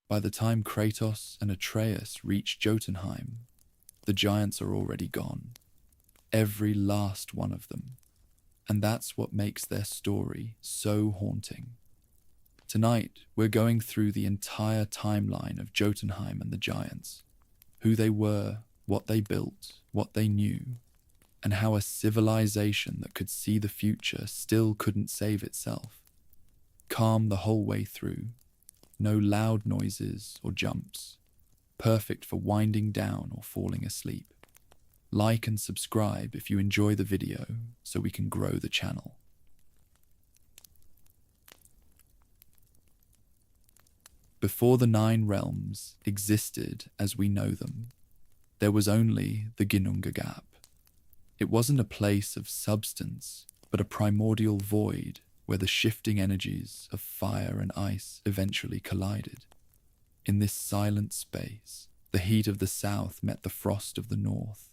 By the time Kratos and Atreus reach Jötunheim, the giants are already gone. Every last one of them. And that's what makes their story so haunting. Tonight, we're going through the entire timeline of Jötunheim and the giants. Who they were, what they built, what they knew, and how a civilization that could see the future still couldn't save itself. Calm the whole way through. No loud noises or jumps. Perfect for winding down or falling asleep. Like and subscribe if you enjoy the video so we can grow the channel. Before the 9 realms existed as we know them, there was only the Ginnungagap. It wasn't a place of substance, but a primordial void where the shifting energies of fire and ice eventually collided. In this silent space, the heat of the south met the frost of the north,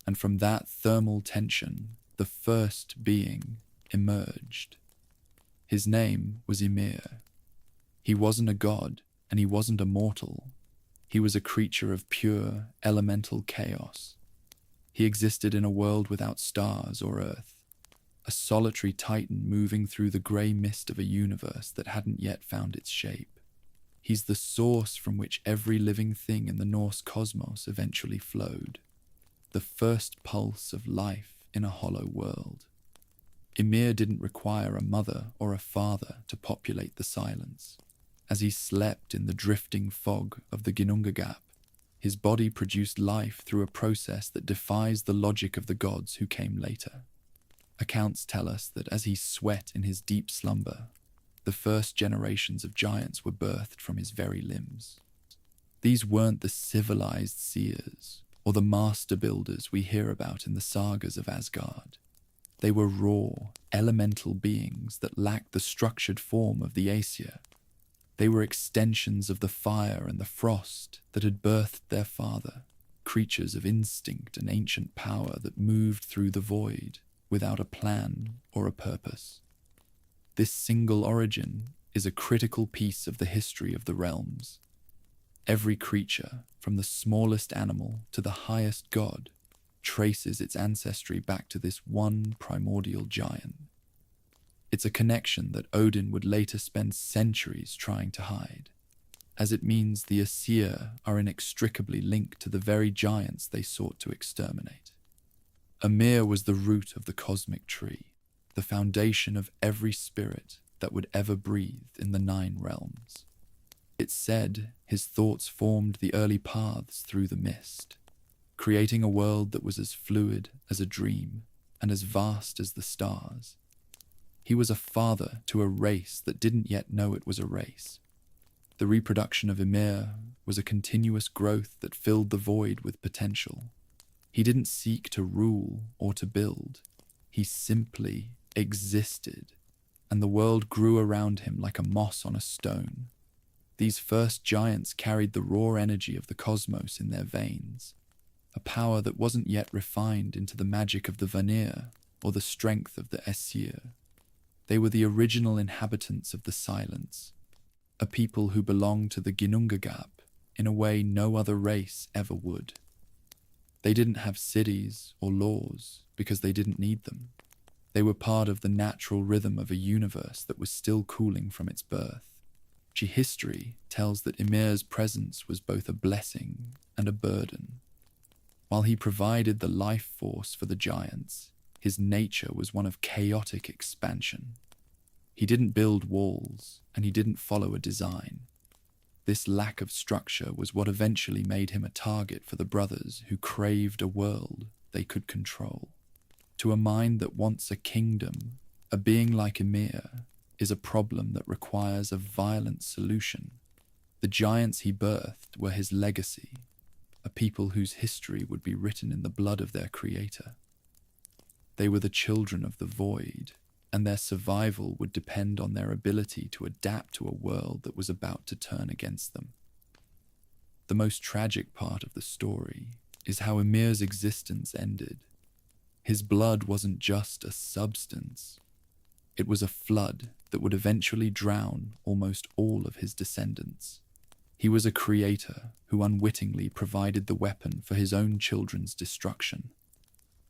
and from that thermal tension, the first being emerged. His name was Ymir. He wasn't a god, and he wasn't a mortal. He was a creature of pure, elemental chaos. He existed in a world without stars or earth, a solitary titan moving through the grey mist of a universe that hadn't yet found its shape. He's the source from which every living thing in the Norse cosmos eventually flowed, the first pulse of life in a hollow world. Ymir didn't require a mother or a father to populate the silence. As he slept in the drifting fog of the Ginnungagap, his body produced life through a process that defies the logic of the gods who came later. Accounts tell us that as he sweat in his deep slumber, the first generations of giants were birthed from his very limbs. These weren't the civilized seers or the master builders we hear about in the sagas of Asgard. They were raw, elemental beings that lacked the structured form of the Aesir. They were extensions of the fire and the frost that had birthed their father, creatures of instinct and ancient power that moved through the void without a plan or a purpose. This single origin is a critical piece of the history of the realms. Every creature, from the smallest animal to the highest god, traces its ancestry back to this one primordial giant. It's a connection that Odin would later spend centuries trying to hide, as it means the Aesir are inextricably linked to the very giants they sought to exterminate. Ymir was the root of the cosmic tree, the foundation of every spirit that would ever breathe in the 9 realms. It's said his thoughts formed the early paths through the mist, creating a world that was as fluid as a dream and as vast as the stars. He was a father to a race that didn't yet know it was a race. The reproduction of Ymir was a continuous growth that filled the void with potential. He didn't seek to rule or to build. He simply existed, and the world grew around him like a moss on a stone. These first giants carried the raw energy of the cosmos in their veins, a power that wasn't yet refined into the magic of the Vanir or the strength of the Aesir. They were the original inhabitants of the silence, a people who belonged to the Ginnungagap in a way no other race ever would. They didn't have cities or laws because they didn't need them. They were part of the natural rhythm of a universe that was still cooling from its birth. History tells that Ymir's presence was both a blessing and a burden. While he provided the life force for the giants, his nature was one of chaotic expansion. He didn't build walls, and he didn't follow a design. This lack of structure was what eventually made him a target for the brothers who craved a world they could control. To a mind that wants a kingdom, a being like Ymir is a problem that requires a violent solution. The giants he birthed were his legacy, a people whose history would be written in the blood of their creator. They were the children of the void, and their survival would depend on their ability to adapt to a world that was about to turn against them. The most tragic part of the story is how Ymir's existence ended. His blood wasn't just a substance. It was a flood that would eventually drown almost all of his descendants. He was a creator who unwittingly provided the weapon for his own children's destruction.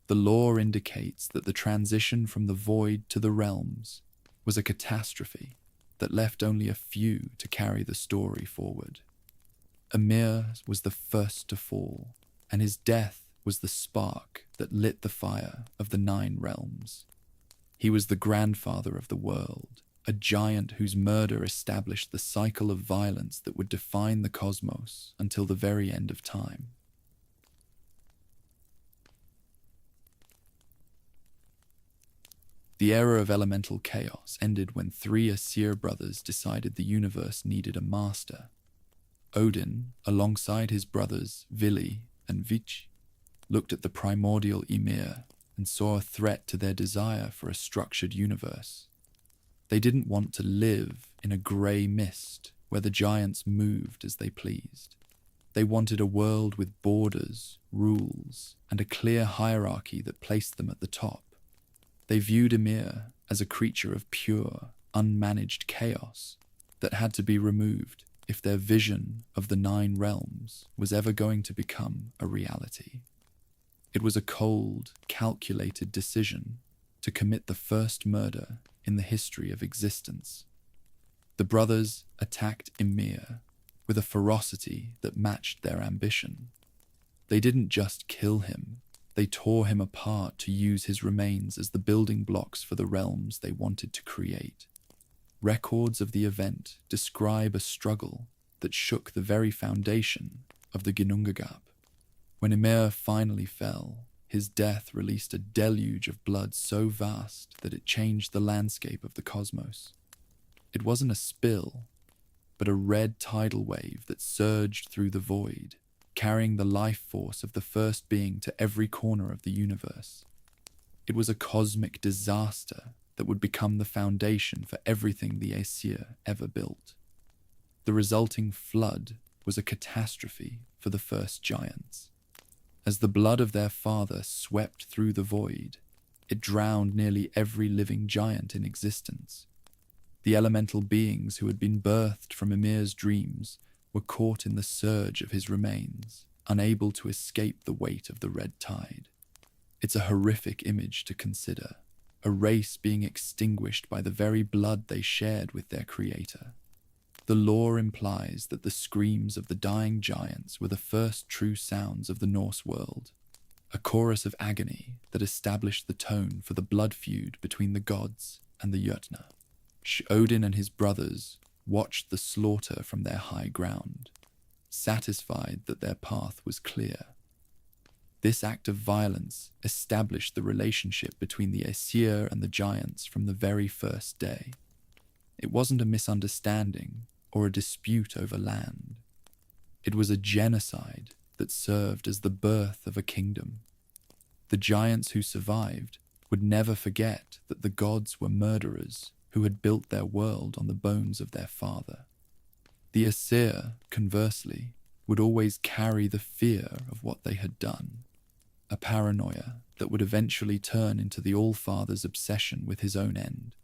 The lore indicates that the transition from the void to the realms was a catastrophe that left only a few to carry the story forward. Ymir was the first to fall, and his death was the spark that lit the fire of the 9 realms. He was the grandfather of the world, a giant whose murder established the cycle of violence that would define the cosmos until the very end of time. The era of elemental chaos ended when 3 Aesir brothers decided the universe needed a master. Odin, alongside his brothers Vili and Vich, looked at the primordial Ymir and saw a threat to their desire for a structured universe. They didn't want to live in a grey mist where the giants moved as they pleased. They wanted a world with borders, rules, and a clear hierarchy that placed them at the top. They viewed Ymir as a creature of pure, unmanaged chaos that had to be removed if their vision of the 9 realms was ever going to become a reality. It was a cold, calculated decision to commit the first murder in the history of existence. The brothers attacked Ymir with a ferocity that matched their ambition. They didn't just kill him, they tore him apart to use his remains as the building blocks for the realms they wanted to create. Records of the event describe a struggle that shook the very foundation of the Ginnungagap. When Ymir finally fell, his death released a deluge of blood so vast that it changed the landscape of the cosmos. It wasn't a spill, but a red tidal wave that surged through the void, carrying the life force of the first being to every corner of the universe. It was a cosmic disaster that would become the foundation for everything the Aesir ever built. The resulting flood was a catastrophe for the first giants. As the blood of their father swept through the void, it drowned nearly every living giant in existence. The elemental beings who had been birthed from Ymir's dreams were caught in the surge of his remains, unable to escape the weight of the red tide. It's a horrific image to consider, a race being extinguished by the very blood they shared with their creator. The lore implies that the screams of the dying giants were the first true sounds of the Norse world, a chorus of agony that established the tone for the blood feud between the gods and the Jötnar. Odin and his brothers watched the slaughter from their high ground, satisfied that their path was clear. This act of violence established the relationship between the Aesir and the giants from the very first day. It wasn't a misunderstanding or a dispute over land. It was a genocide that served as the birth of a kingdom. The giants who survived would never forget that the gods were murderers who had built their world on the bones of their father. The Aesir, conversely, would always carry the fear of what they had done, a paranoia that would eventually turn into the All-Father's obsession with his own end.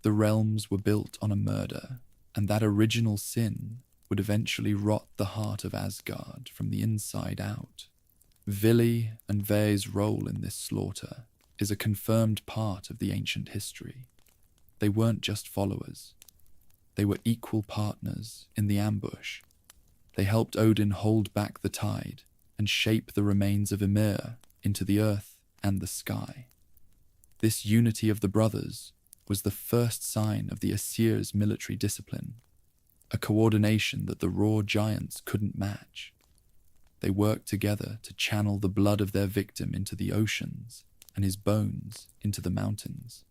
The realms were built on a murder, and that original sin would eventually rot the heart of Asgard from the inside out. Vili and Faye's role in this slaughter is a confirmed part of the ancient history. They weren't just followers. They were equal partners in the ambush. They helped Odin hold back the tide and shape the remains of Ymir into the earth and the sky. This unity of the brothers was the first sign of the Aesir's military discipline, a coordination that the raw giants couldn't match. They worked together to channel the blood of their victim into the oceans and his bones into the mountains.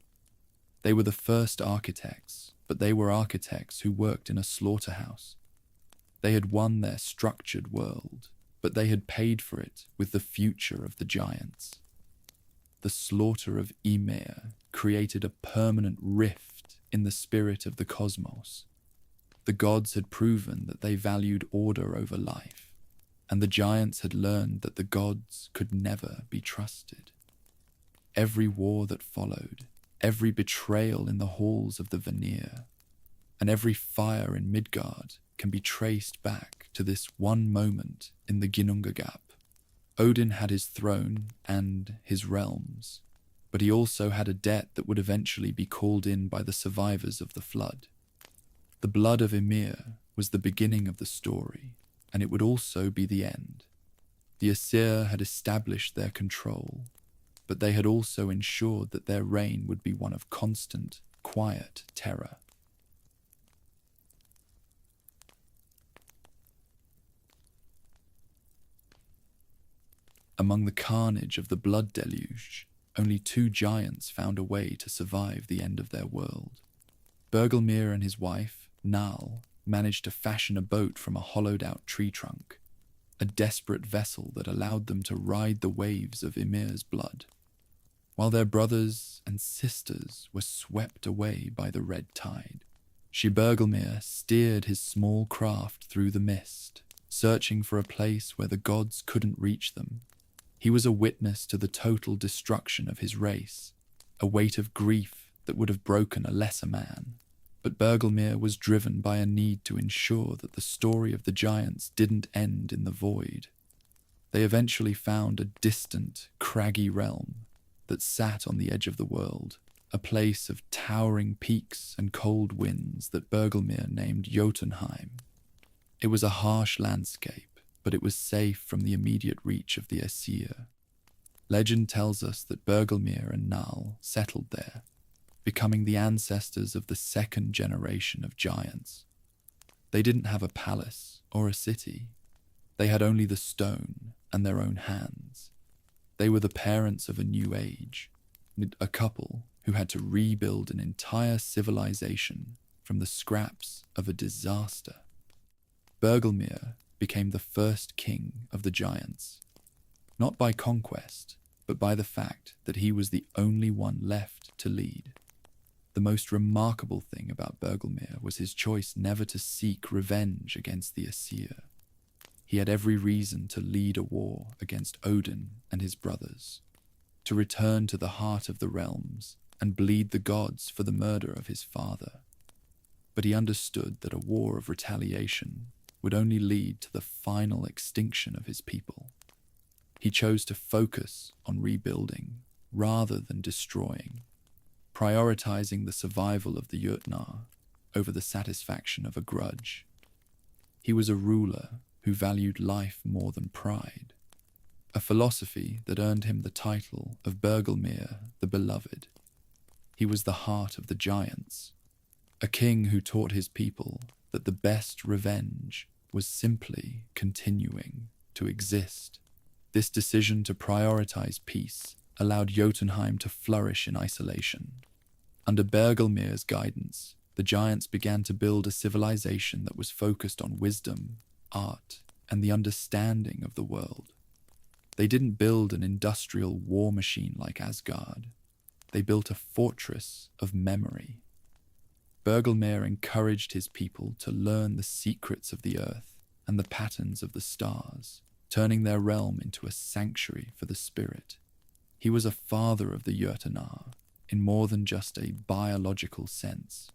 They were the first architects, but they were architects who worked in a slaughterhouse. They had won their structured world, but they had paid for it with the future of the giants. The slaughter of Ymir created a permanent rift in the spirit of the cosmos. The gods had proven that they valued order over life, and the giants had learned that the gods could never be trusted. Every war that followed, every betrayal in the halls of the Vanir, and every fire in Midgard can be traced back to this one moment in the Ginnunga Gap. Odin had his throne and his realms, but he also had a debt that would eventually be called in by the survivors of the flood. The blood of Ymir was the beginning of the story, and it would also be the end. The Aesir had established their control, but they had also ensured that their reign would be one of constant, quiet terror. Among the carnage of the blood deluge, only 2 giants found a way to survive the end of their world. Bergelmir and his wife, Nal, managed to fashion a boat from a hollowed-out tree trunk, a desperate vessel that allowed them to ride the waves of Ymir's blood, while their brothers and sisters were swept away by the red tide. Bergelmir steered his small craft through the mist, searching for a place where the gods couldn't reach them. He was a witness to the total destruction of his race, a weight of grief that would have broken a lesser man. But Bergelmir was driven by a need to ensure that the story of the giants didn't end in the void. They eventually found a distant, craggy realm that sat on the edge of the world, a place of towering peaks and cold winds that Bergelmir named Jötunheim. It was a harsh landscape, but it was safe from the immediate reach of the Aesir. Legend tells us that Bergelmir and Nal settled there, becoming the ancestors of the 2nd generation of giants. They didn't have a palace or a city. They had only the stone and their own hands. They were the parents of a new age, a couple who had to rebuild an entire civilization from the scraps of a disaster. Bergelmir became the first king of the giants, not by conquest, but by the fact that he was the only one left to lead. The most remarkable thing about Bergelmir was his choice never to seek revenge against the Aesir. He had every reason to lead a war against Odin and his brothers, to return to the heart of the realms and bleed the gods for the murder of his father. But he understood that a war of retaliation would only lead to the final extinction of his people. He chose to focus on rebuilding rather than destroying, prioritizing the survival of the Jötnar over the satisfaction of a grudge. He was a ruler who valued life more than pride, a philosophy that earned him the title of Bergelmir the Beloved. He was the heart of the giants, a king who taught his people that the best revenge was simply continuing to exist. This decision to prioritize peace allowed Jötunheim to flourish in isolation. Under Bergelmir's guidance, the giants began to build a civilization that was focused on wisdom, art, and the understanding of the world. They didn't build an industrial war machine like Asgard. They built a fortress of memory. Bergelmir encouraged his people to learn the secrets of the earth and the patterns of the stars, turning their realm into a sanctuary for the spirit. He was a father of the Jötnar, in more than just a biological sense.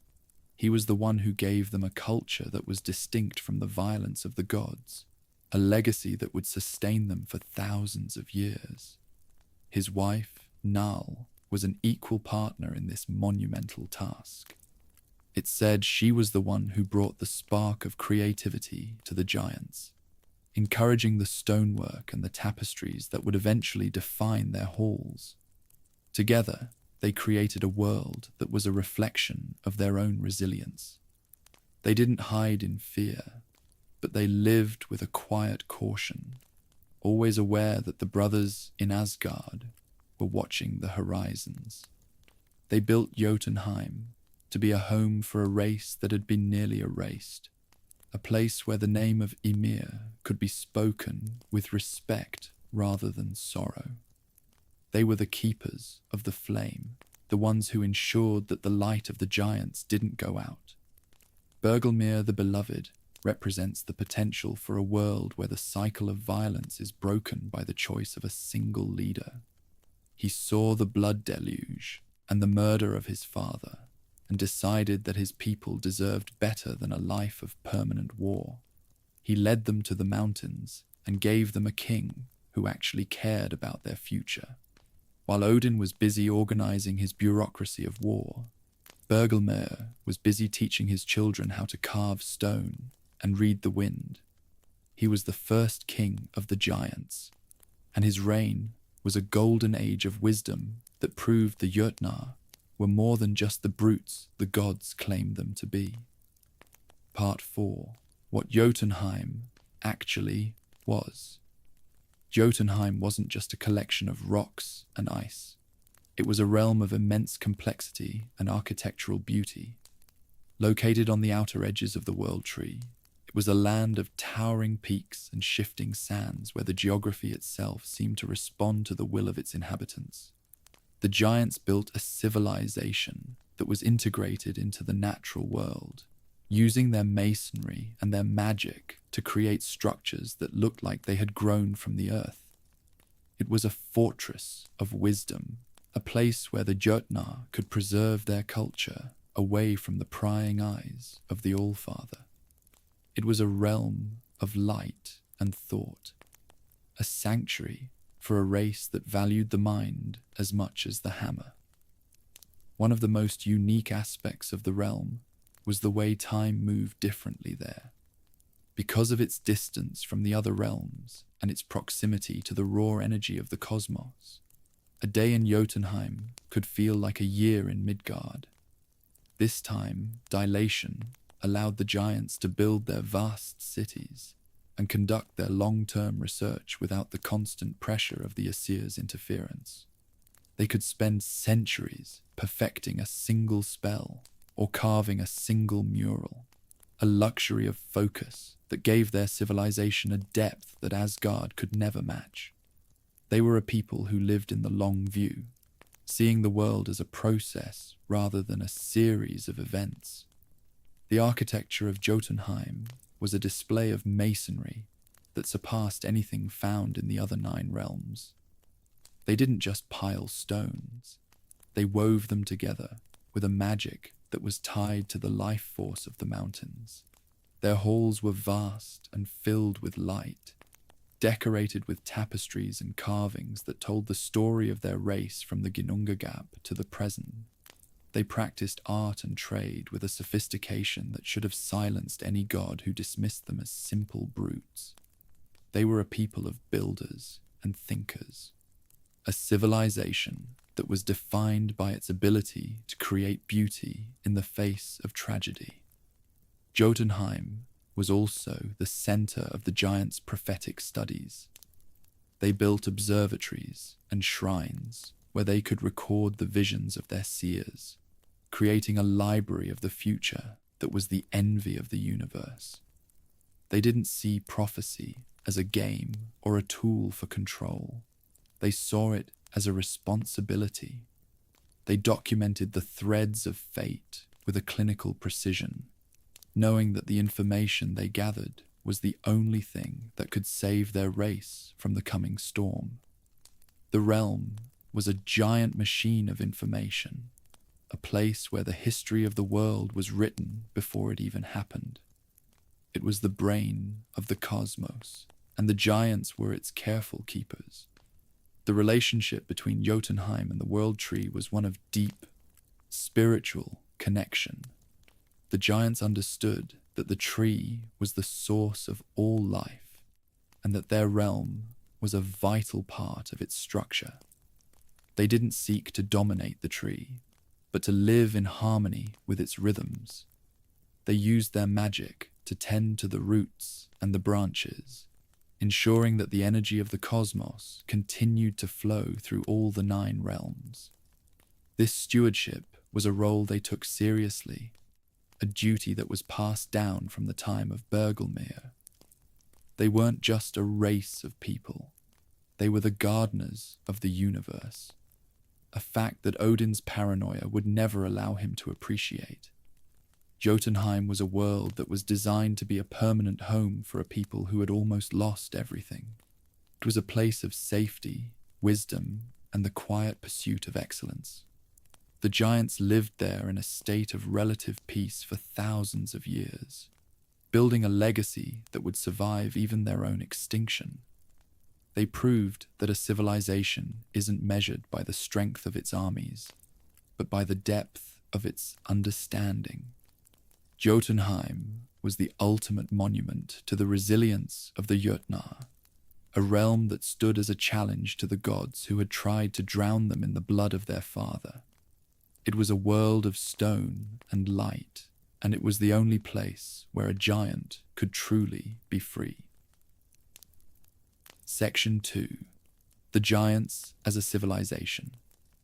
He was the one who gave them a culture that was distinct from the violence of the gods, a legacy that would sustain them for thousands of years. His wife, Nal, was an equal partner in this monumental task. It's said she was the one who brought the spark of creativity to the giants, encouraging the stonework and the tapestries that would eventually define their halls. Together, they created a world that was a reflection of their own resilience. They didn't hide in fear, but they lived with a quiet caution, always aware that the brothers in Asgard were watching the horizons. They built Jötunheim to be a home for a race that had been nearly erased, a place where the name of Ymir could be spoken with respect rather than sorrow. They were the keepers of the flame, the ones who ensured that the light of the giants didn't go out. Bergelmir the Beloved represents the potential for a world where the cycle of violence is broken by the choice of a single leader. He saw the blood deluge and the murder of his father, and decided that his people deserved better than a life of permanent war. He led them to the mountains and gave them a king who actually cared about their future. While Odin was busy organizing his bureaucracy of war, Bergelmir was busy teaching his children how to carve stone and read the wind. He was the first king of the giants, and his reign was a golden age of wisdom that proved the Jötnar were more than just the brutes the gods claimed them to be. Part 4. What Jötunheim actually was. Jötunheim wasn't just a collection of rocks and ice. It was a realm of immense complexity and architectural beauty. Located on the outer edges of the World Tree, it was a land of towering peaks and shifting sands where the geography itself seemed to respond to the will of its inhabitants. The giants built a civilization that was integrated into the natural world, using their masonry and their magic to create structures that looked like they had grown from the earth. It was a fortress of wisdom, a place where the Jötnar could preserve their culture away from the prying eyes of the Allfather. It was a realm of light and thought, a sanctuary for a race that valued the mind as much as the hammer. One of the most unique aspects of the realm was the way time moved differently there. Because of its distance from the other realms and its proximity to the raw energy of the cosmos, a day in Jötunheim could feel like a year in Midgard. This time, dilation allowed the giants to build their vast cities and conduct their long-term research without the constant pressure of the Aesir's interference. They could spend centuries perfecting a single spell or carving a single mural, a luxury of focus that gave their civilization a depth that Asgard could never match. They were a people who lived in the long view, seeing the world as a process rather than a series of events. The architecture of Jötunheim was a display of masonry that surpassed anything found in the other 9 realms. They didn't just pile stones, they wove them together with a magic that was tied to the life force of the mountains. Their halls were vast and filled with light, decorated with tapestries and carvings that told the story of their race from the Ginnungagap to the present. They practiced art and trade with a sophistication that should have silenced any god who dismissed them as simple brutes. They were a people of builders and thinkers, a civilization that was defined by its ability to create beauty in the face of tragedy. Jötunheim was also the center of the giants' prophetic studies. They built observatories and shrines where they could record the visions of their seers, creating a library of the future that was the envy of the universe. They didn't see prophecy as a game or a tool for control. They saw it as a responsibility. They documented the threads of fate with a clinical precision, knowing that the information they gathered was the only thing that could save their race from the coming storm. The realm was a giant machine of information, a place where the history of the world was written before it even happened. It was the brain of the cosmos, and the giants were its careful keepers. The relationship between Jötunheim and the World Tree was one of deep, spiritual connection. The giants understood that the tree was the source of all life, and that their realm was a vital part of its structure. They didn't seek to dominate the tree, but to live in harmony with its rhythms. They used their magic to tend to the roots and the branches, ensuring that the energy of the cosmos continued to flow through all the 9 realms. This stewardship was a role they took seriously, a duty that was passed down from the time of Bergelmir. They weren't just a race of people, they were the gardeners of the universe, a fact that Odin's paranoia would never allow him to appreciate. Jötunheim was a world that was designed to be a permanent home for a people who had almost lost everything. It was a place of safety, wisdom, and the quiet pursuit of excellence. The giants lived there in a state of relative peace for thousands of years, building a legacy that would survive even their own extinction. They proved that a civilization isn't measured by the strength of its armies, but by the depth of its understanding. Jötunheim was the ultimate monument to the resilience of the Jötnar, a realm that stood as a challenge to the gods who had tried to drown them in the blood of their father. It was a world of stone and light, and it was the only place where a giant could truly be free. Section 2. The Giants as a Civilization.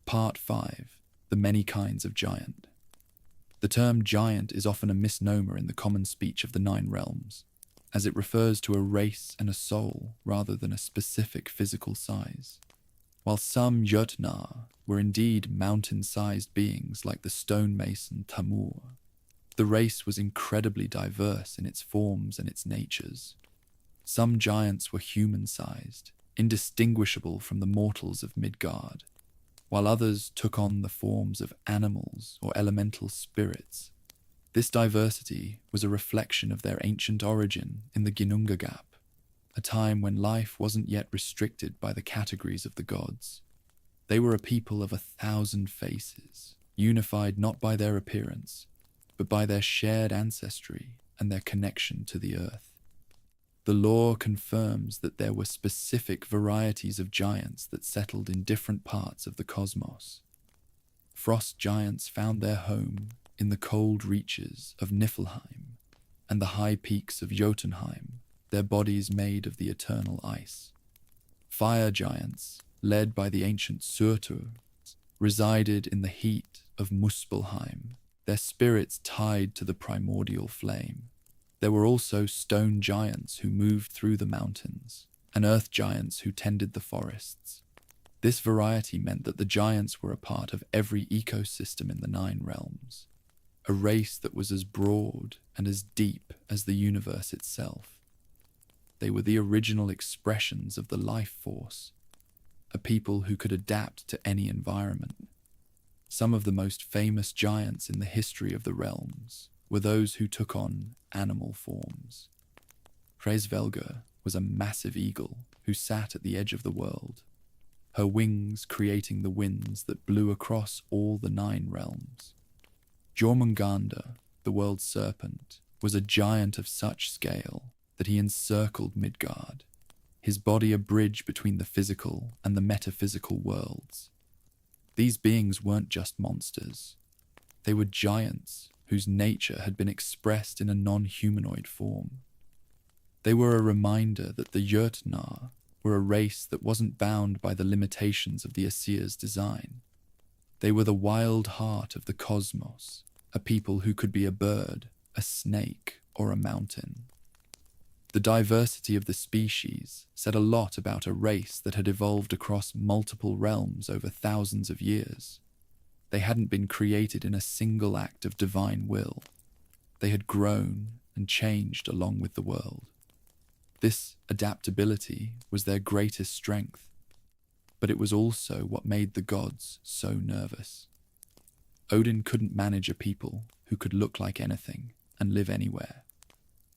Part 5. The Many Kinds of Giant. The term giant is often a misnomer in the common speech of the Nine Realms, as it refers to a race and a soul rather than a specific physical size. While some Jötnar were indeed mountain-sized beings like the stonemason Tamur, the race was incredibly diverse in its forms and its natures. Some giants were human-sized, indistinguishable from the mortals of Midgard, while others took on the forms of animals or elemental spirits. This diversity was a reflection of their ancient origin in the Ginnungagap, a time when life wasn't yet restricted by the categories of the gods. They were a people of 1,000 faces, unified not by their appearance, but by their shared ancestry and their connection to the earth. The lore confirms that there were specific varieties of giants that settled in different parts of the cosmos. Frost giants found their home in the cold reaches of Niflheim and the high peaks of Jötunheim, their bodies made of the eternal ice. Fire giants, led by the ancient Surtur, resided in the heat of Muspelheim, their spirits tied to the primordial flame. There were also stone giants who moved through the mountains, and earth giants who tended the forests. This variety meant that the giants were a part of every ecosystem in the Nine Realms, a race that was as broad and as deep as the universe itself. They were the original expressions of the life force, a people who could adapt to any environment. Some of the most famous giants in the history of the realms were those who took on animal forms. Hraesvelgr was a massive eagle who sat at the edge of the world, her wings creating the winds that blew across all the Nine Realms. Jormungandr, the world's serpent, was a giant of such scale that he encircled Midgard, his body a bridge between the physical and the metaphysical worlds. These beings weren't just monsters. They were giants whose nature had been expressed in a non-humanoid form. They were a reminder that the Jötnar were a race that wasn't bound by the limitations of the Aesir's design. They were the wild heart of the cosmos, a people who could be a bird, a snake, or a mountain. The diversity of the species said a lot about a race that had evolved across multiple realms over thousands of years. They hadn't been created in a single act of divine will. They had grown and changed along with the world. This adaptability was their greatest strength, but it was also what made the gods so nervous. Odin couldn't manage a people who could look like anything and live anywhere.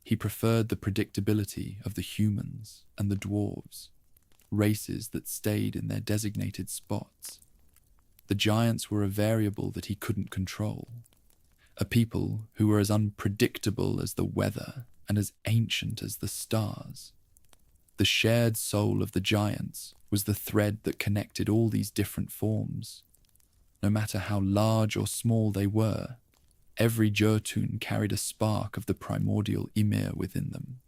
He preferred the predictability of the humans and the dwarves, races that stayed in their designated spots. The giants were a variable that he couldn't control, a people who were as unpredictable as the weather and as ancient as the stars. The shared soul of the giants was the thread that connected all these different forms. No matter how large or small they were, every Jötun carried a spark of the primordial Ymir within them.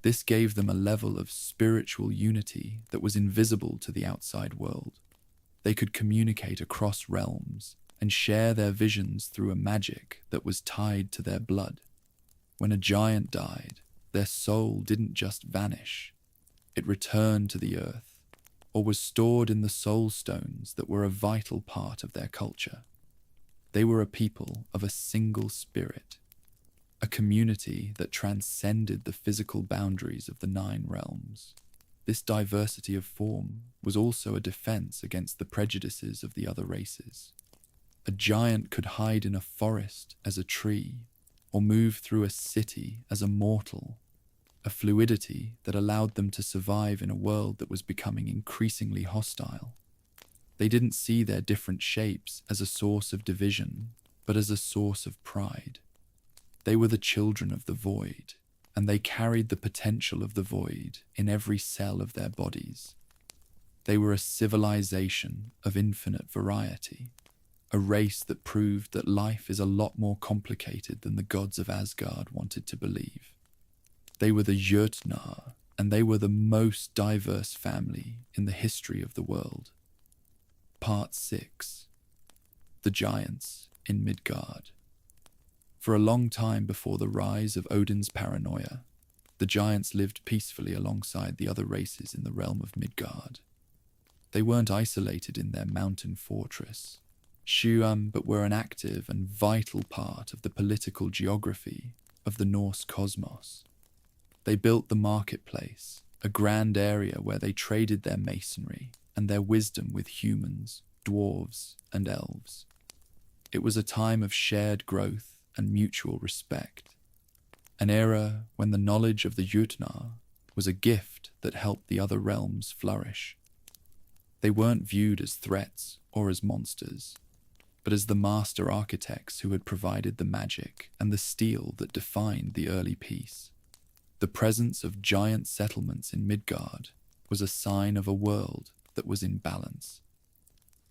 This gave them a level of spiritual unity that was invisible to the outside world. They could communicate across realms and share their visions through a magic that was tied to their blood. When a giant died, their soul didn't just vanish. It returned to the earth, or was stored in the soul stones that were a vital part of their culture. They were a people of a single spirit, a community that transcended the physical boundaries of the Nine Realms. This diversity of form was also a defense against the prejudices of the other races. A giant could hide in a forest as a tree, or move through a city as a mortal, a fluidity that allowed them to survive in a world that was becoming increasingly hostile. They didn't see their different shapes as a source of division, but as a source of pride. They were the children of the void, and they carried the potential of the void in every cell of their bodies. They were a civilization of infinite variety, a race that proved that life is a lot more complicated than the gods of Asgard wanted to believe. They were the Jötnar, and they were the most diverse family in the history of the world. Part 6. The Giants in Midgard. For a long time before the rise of Odin's paranoia, the giants lived peacefully alongside the other races in the realm of Midgard. They weren't isolated in their mountain fortress, but were an active and vital part of the political geography of the Norse cosmos. They built the marketplace, a grand area where they traded their masonry and their wisdom with humans, dwarves, and elves. It was a time of shared growth and mutual respect, an era when the knowledge of the Jötnar was a gift that helped the other realms flourish. They weren't viewed as threats or as monsters, but as the master architects who had provided the magic and the steel that defined the early peace. The presence of giant settlements in Midgard was a sign of a world that was in balance.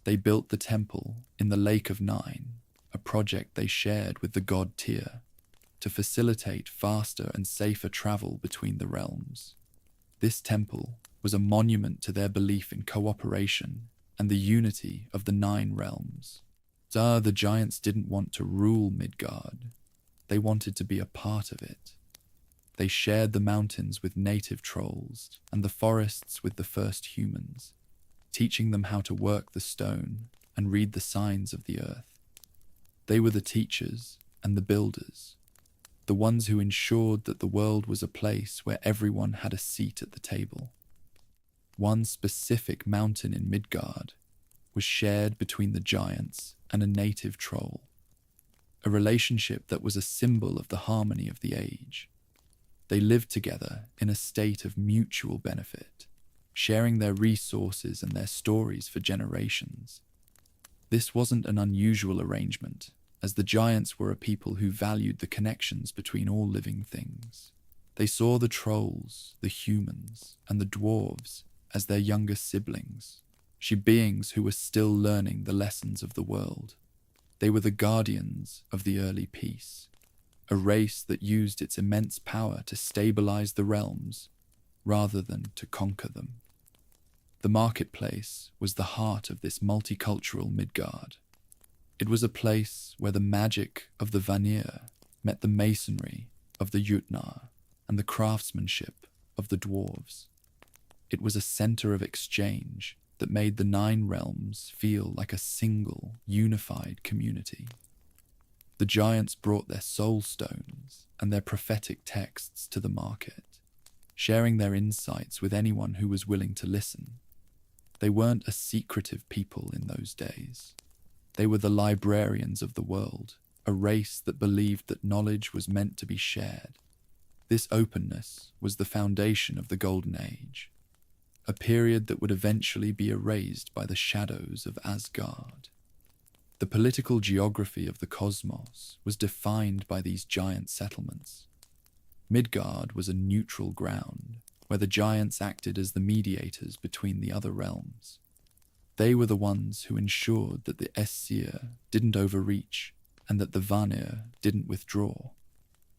They built the temple in the Lake of Nine, a project they shared with the god Tyr, to facilitate faster and safer travel between the realms. This temple was a monument to their belief in cooperation and the unity of the 9 realms. The giants didn't want to rule Midgard. They wanted to be a part of it. They shared the mountains with native trolls and the forests with the first humans, teaching them how to work the stone and read the signs of the earth. They were the teachers and the builders, the ones who ensured that the world was a place where everyone had a seat at the table. One specific mountain in Midgard was shared between the giants and a native troll, a relationship that was a symbol of the harmony of the age. They lived together in a state of mutual benefit, sharing their resources and their stories for generations. This wasn't an unusual arrangement, as the giants were a people who valued the connections between all living things. They saw the trolls, the humans, and the dwarves as their younger siblings, beings who were still learning the lessons of the world. They were the guardians of the early peace, a race that used its immense power to stabilize the realms rather than to conquer them. The marketplace was the heart of this multicultural Midgard. It was a place where the magic of the Vanir met the masonry of the Jötnar and the craftsmanship of the dwarves. It was a center of exchange that made the 9 realms feel like a single, unified community. The giants brought their soul stones and their prophetic texts to the market, sharing their insights with anyone who was willing to listen. They weren't a secretive people in those days. They were the librarians of the world, a race that believed that knowledge was meant to be shared. This openness was the foundation of the Golden Age, a period that would eventually be erased by the shadows of Asgard. The political geography of the cosmos was defined by these giant settlements. Midgard was a neutral ground, where the giants acted as the mediators between the other realms. They were the ones who ensured that the Aesir didn't overreach and that the Vanir didn't withdraw.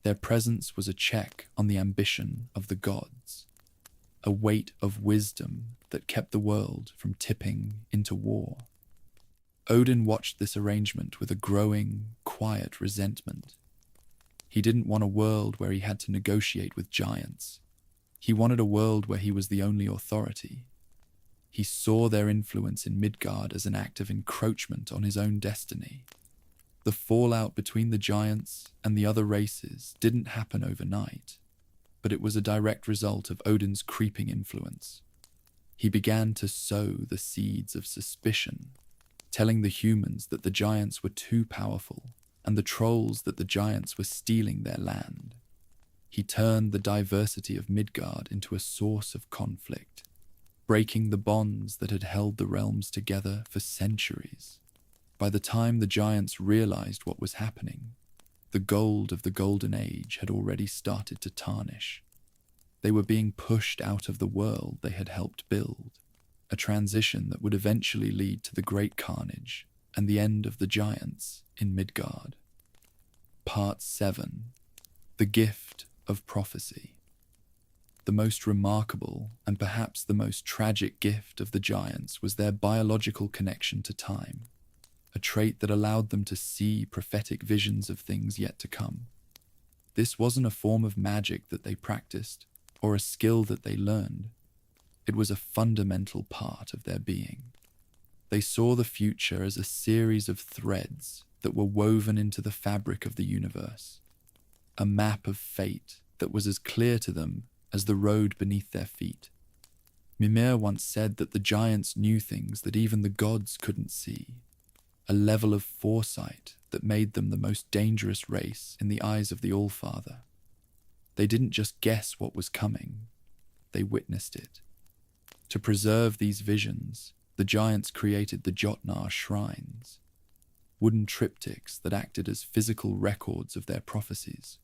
Their presence was a check on the ambition of the gods, a weight of wisdom that kept the world from tipping into war. Odin watched this arrangement with a growing, quiet resentment. He didn't want a world where he had to negotiate with giants. He wanted a world where he was the only authority. He saw their influence in Midgard as an act of encroachment on his own destiny. The fallout between the giants and the other races didn't happen overnight, but it was a direct result of Odin's creeping influence. He began to sow the seeds of suspicion, telling the humans that the giants were too powerful and the trolls that the giants were stealing their land. He turned the diversity of Midgard into a source of conflict, breaking the bonds that had held the realms together for centuries. By the time the giants realized what was happening, the gold of the Golden Age had already started to tarnish. They were being pushed out of the world they had helped build, a transition that would eventually lead to the Great Carnage and the end of the giants in Midgard. Part 7. The Gift of Prophecy. The most remarkable and perhaps the most tragic gift of the giants was their biological connection to time, a trait that allowed them to see prophetic visions of things yet to come. This wasn't a form of magic that they practiced or a skill that they learned. It was a fundamental part of their being. They saw the future as a series of threads that were woven into the fabric of the universe, a map of fate that was as clear to them as the road beneath their feet. Mimir once said that the giants knew things that even the gods couldn't see, a level of foresight that made them the most dangerous race in the eyes of the Allfather. They didn't just guess what was coming, they witnessed it. To preserve these visions, the giants created the Jötnar shrines, wooden triptychs that acted as physical records of their prophecies.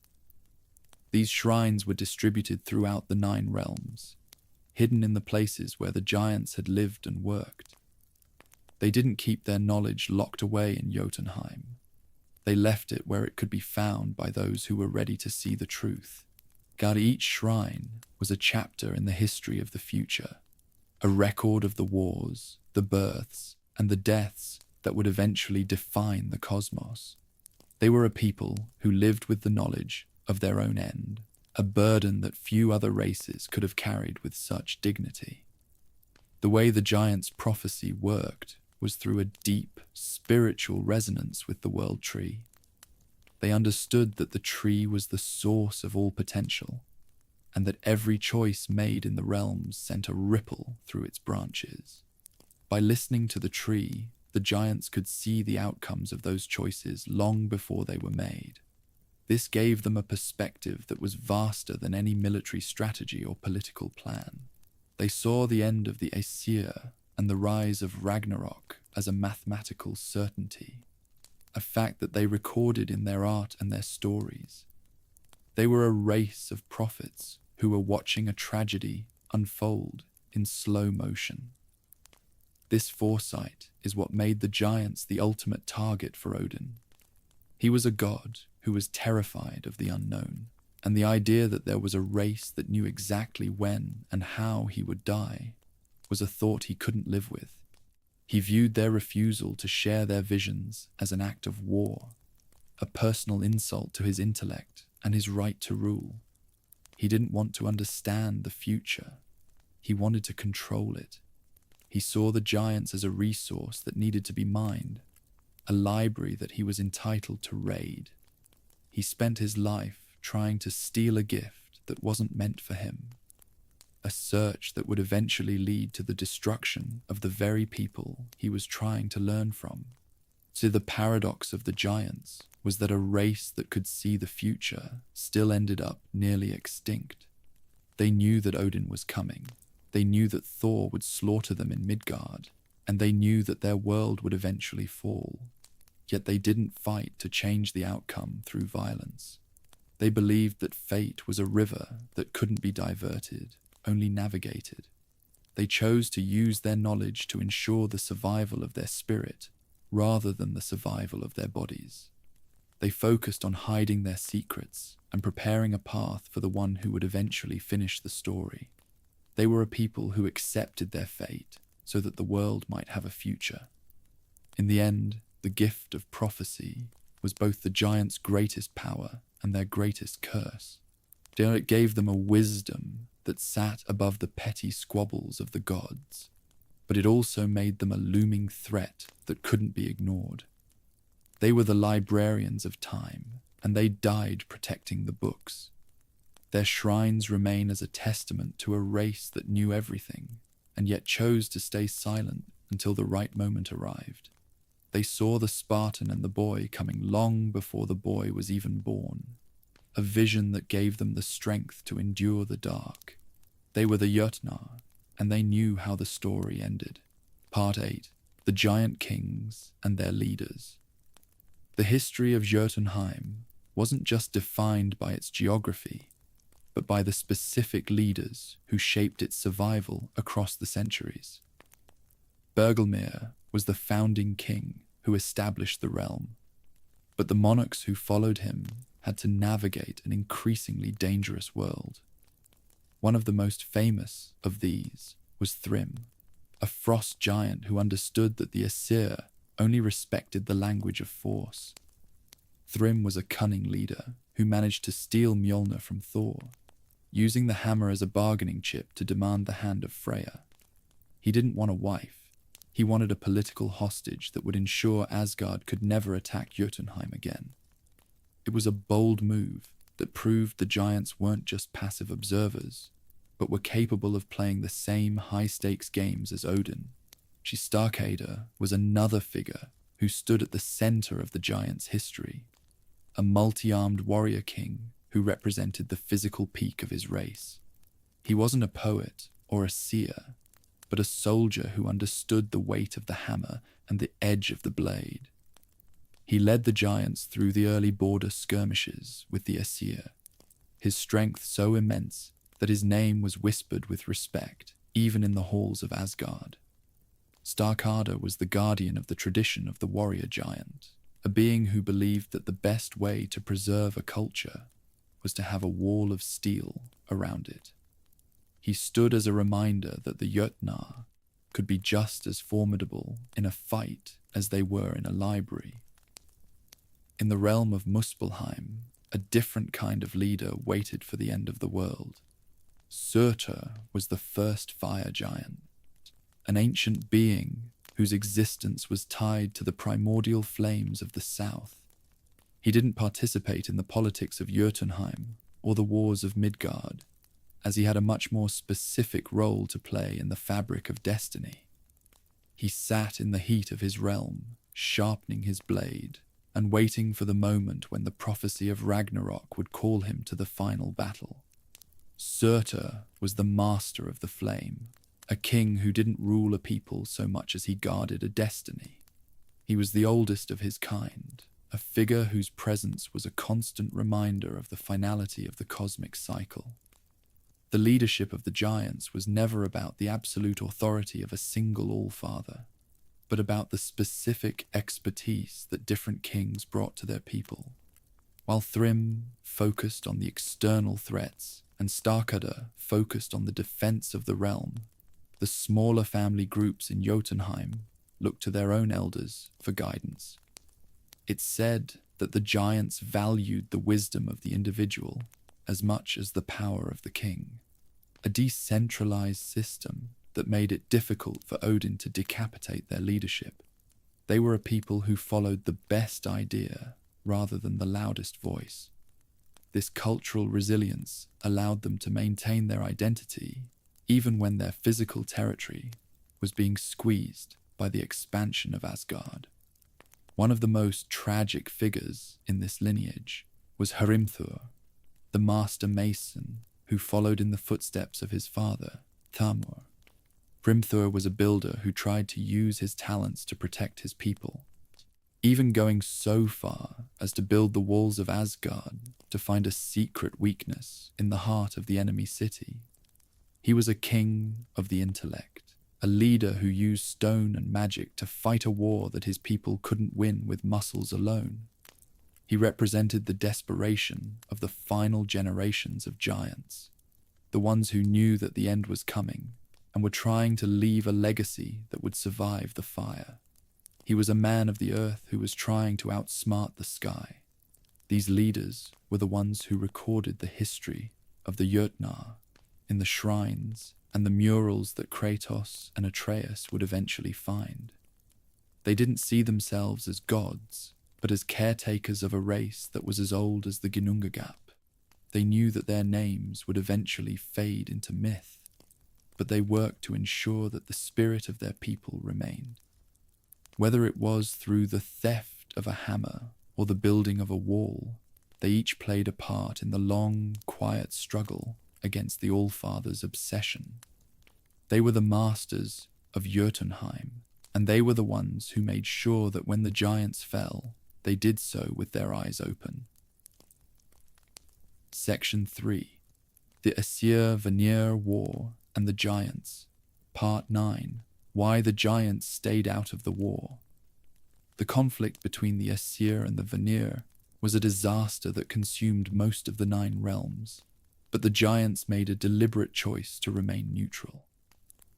These shrines were distributed throughout the 9 realms, hidden in the places where the giants had lived and worked. They didn't keep their knowledge locked away in Jötunheim. They left it where it could be found by those who were ready to see the truth. Each shrine was a chapter in the history of the future, a record of the wars, the births, and the deaths that would eventually define the cosmos. They were a people who lived with the knowledge of their own end, a burden that few other races could have carried with such dignity. The way the giants' prophecy worked was through a deep, spiritual resonance with the world tree. They understood that the tree was the source of all potential, and that every choice made in the realms sent a ripple through its branches. By listening to the tree, the giants could see the outcomes of those choices long before they were made. This gave them a perspective that was vaster than any military strategy or political plan. They saw the end of the Aesir and the rise of Ragnarok as a mathematical certainty, a fact that they recorded in their art and their stories. They were a race of prophets who were watching a tragedy unfold in slow motion. This foresight is what made the giants the ultimate target for Odin. He was a god who was terrified of the unknown, and the idea that there was a race that knew exactly when and how he would die was a thought he couldn't live with. He viewed their refusal to share their visions as an act of war, a personal insult to his intellect and his right to rule. He didn't want to understand the future. He wanted to control it. He saw the giants as a resource that needed to be mined, a library that he was entitled to raid. He spent his life trying to steal a gift that wasn't meant for him, a search that would eventually lead to the destruction of the very people he was trying to learn from. So the paradox of the giants was that a race that could see the future still ended up nearly extinct. They knew that Odin was coming. They knew that Thor would slaughter them in Midgard, and they knew that their world would eventually fall. Yet they didn't fight to change the outcome through violence. They believed that fate was a river that couldn't be diverted, only navigated. They chose to use their knowledge to ensure the survival of their spirit rather than the survival of their bodies. They focused on hiding their secrets and preparing a path for the one who would eventually finish the story. They were a people who accepted their fate so that the world might have a future. In the end, the gift of prophecy was both the giants' greatest power and their greatest curse. It gave them a wisdom that sat above the petty squabbles of the gods, but it also made them a looming threat that couldn't be ignored. They were the librarians of time, and they died protecting the books. Their shrines remain as a testament to a race that knew everything, and yet chose to stay silent until the right moment arrived. They saw the Spartan and the boy coming long before the boy was even born, a vision that gave them the strength to endure the dark. They were the Jötnar, and they knew how the story ended. Part 8. The Giant Kings and Their Leaders. The history of Jötunheim wasn't just defined by its geography, but by the specific leaders who shaped its survival across the centuries. Bergelmir was the founding king who established the realm, but the monarchs who followed him had to navigate an increasingly dangerous world. One of the most famous of these was Thrym, a frost giant who understood that the Aesir only respected the language of force. Thrym was a cunning leader who managed to steal Mjolnir from Thor, using the hammer as a bargaining chip to demand the hand of Freya. He didn't want a wife. He wanted a political hostage that would ensure Asgard could never attack Jötunheim again. It was a bold move that proved the giants weren't just passive observers, but were capable of playing the same high-stakes games as Odin. Starkadr was another figure who stood at the center of the giants' history, a multi-armed warrior king who represented the physical peak of his race. He wasn't a poet or a seer, but a soldier who understood the weight of the hammer and the edge of the blade. He led the giants through the early border skirmishes with the Aesir, his strength so immense that his name was whispered with respect even in the halls of Asgard. Starkadr was the guardian of the tradition of the warrior giant, a being who believed that the best way to preserve a culture was to have a wall of steel around it. He stood as a reminder that the Jötnar could be just as formidable in a fight as they were in a library. In the realm of Muspelheim, a different kind of leader waited for the end of the world. Surtur was the first fire giant, an ancient being whose existence was tied to the primordial flames of the south. He didn't participate in the politics of Jötunheim or the wars of Midgard, as he had a much more specific role to play in the fabric of destiny. He sat in the heat of his realm, sharpening his blade, and waiting for the moment when the prophecy of Ragnarok would call him to the final battle. Surtur was the master of the flame, a king who didn't rule a people so much as he guarded a destiny. He was the oldest of his kind, a figure whose presence was a constant reminder of the finality of the cosmic cycle. The leadership of the giants was never about the absolute authority of a single Allfather, but about the specific expertise that different kings brought to their people. While Thrym focused on the external threats and Starkadr focused on the defense of the realm, the smaller family groups in Jötunheim looked to their own elders for guidance. It's said that the giants valued the wisdom of the individual as much as the power of the king, a decentralized system that made it difficult for Odin to decapitate their leadership. They were a people who followed the best idea rather than the loudest voice. This cultural resilience allowed them to maintain their identity even when their physical territory was being squeezed by the expansion of Asgard. One of the most tragic figures in this lineage was Hrimthur, the master mason who followed in the footsteps of his father, Thamur. Hrimthur was a builder who tried to use his talents to protect his people, even going so far as to build the walls of Asgard to find a secret weakness in the heart of the enemy city. He was a king of the intellect, a leader who used stone and magic to fight a war that his people couldn't win with muscles alone. He represented the desperation of the final generations of giants, the ones who knew that the end was coming and were trying to leave a legacy that would survive the fire. He was a man of the earth who was trying to outsmart the sky. These leaders were the ones who recorded the history of the Jötnar in the shrines and the murals that Kratos and Atreus would eventually find. They didn't see themselves as gods, but as caretakers of a race that was as old as the Ginnungagap. They knew that their names would eventually fade into myth, but they worked to ensure that the spirit of their people remained. Whether it was through the theft of a hammer or the building of a wall, they each played a part in the long, quiet struggle against the Allfather's obsession. They were the masters of Jötunheim, and they were the ones who made sure that when the giants fell, they did so with their eyes open. Section 3. The Aesir-Vanir War and the Giants. Part 9. Why the Giants stayed out of the war. The conflict between the Aesir and the Vanir was a disaster that consumed most of the 9 realms, but the Giants made a deliberate choice to remain neutral.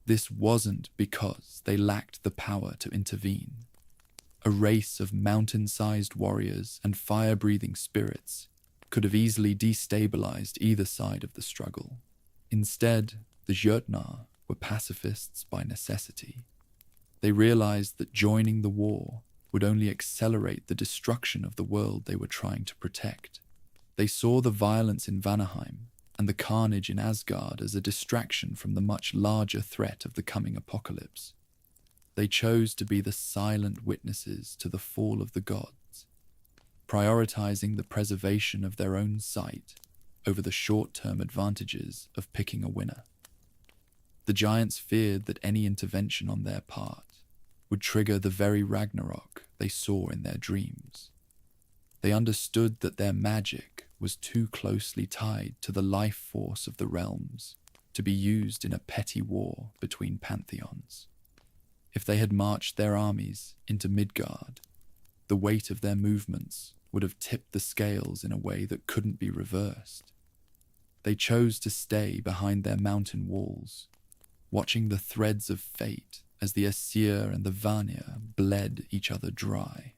This wasn't because they lacked the power to intervene. A race of mountain-sized warriors and fire-breathing spirits could have easily destabilized either side of the struggle. Instead, the Jötnar were pacifists by necessity. They realized that joining the war would only accelerate the destruction of the world they were trying to protect. They saw the violence in Vanaheim and the carnage in Asgard as a distraction from the much larger threat of the coming apocalypse. They chose to be the silent witnesses to the fall of the gods, prioritizing the preservation of their own sight over the short-term advantages of picking a winner. The giants feared that any intervention on their part would trigger the very Ragnarok they saw in their dreams. They understood that their magic was too closely tied to the life force of the realms to be used in a petty war between pantheons. If they had marched their armies into Midgard, the weight of their movements would have tipped the scales in a way that couldn't be reversed. They chose to stay behind their mountain walls, watching the threads of fate as the Aesir and the Vanir bled each other dry.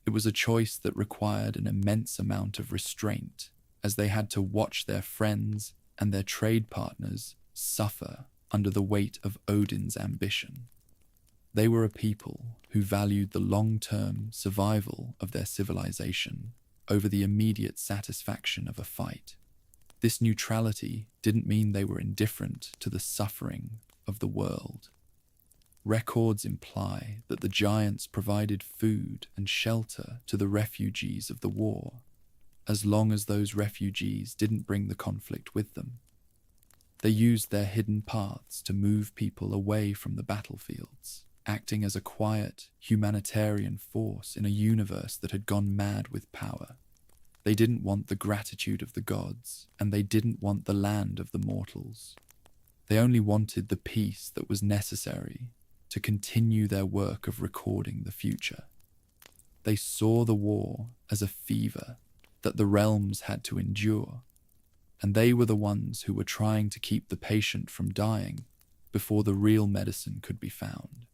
It was a choice that required an immense amount of restraint, as they had to watch their friends and their trade partners suffer under the weight of Odin's ambition. They were a people who valued the long-term survival of their civilization over the immediate satisfaction of a fight. This neutrality didn't mean they were indifferent to the suffering of the world. Records imply that the giants provided food and shelter to the refugees of the war, as long as those refugees didn't bring the conflict with them. They used their hidden paths to move people away from the battlefields, acting as a quiet, humanitarian force in a universe that had gone mad with power. They didn't want the gratitude of the gods, and they didn't want the land of the mortals. They only wanted the peace that was necessary to continue their work of recording the future. They saw the war as a fever that the realms had to endure, and they were the ones who were trying to keep the patient from dying before the real medicine could be found.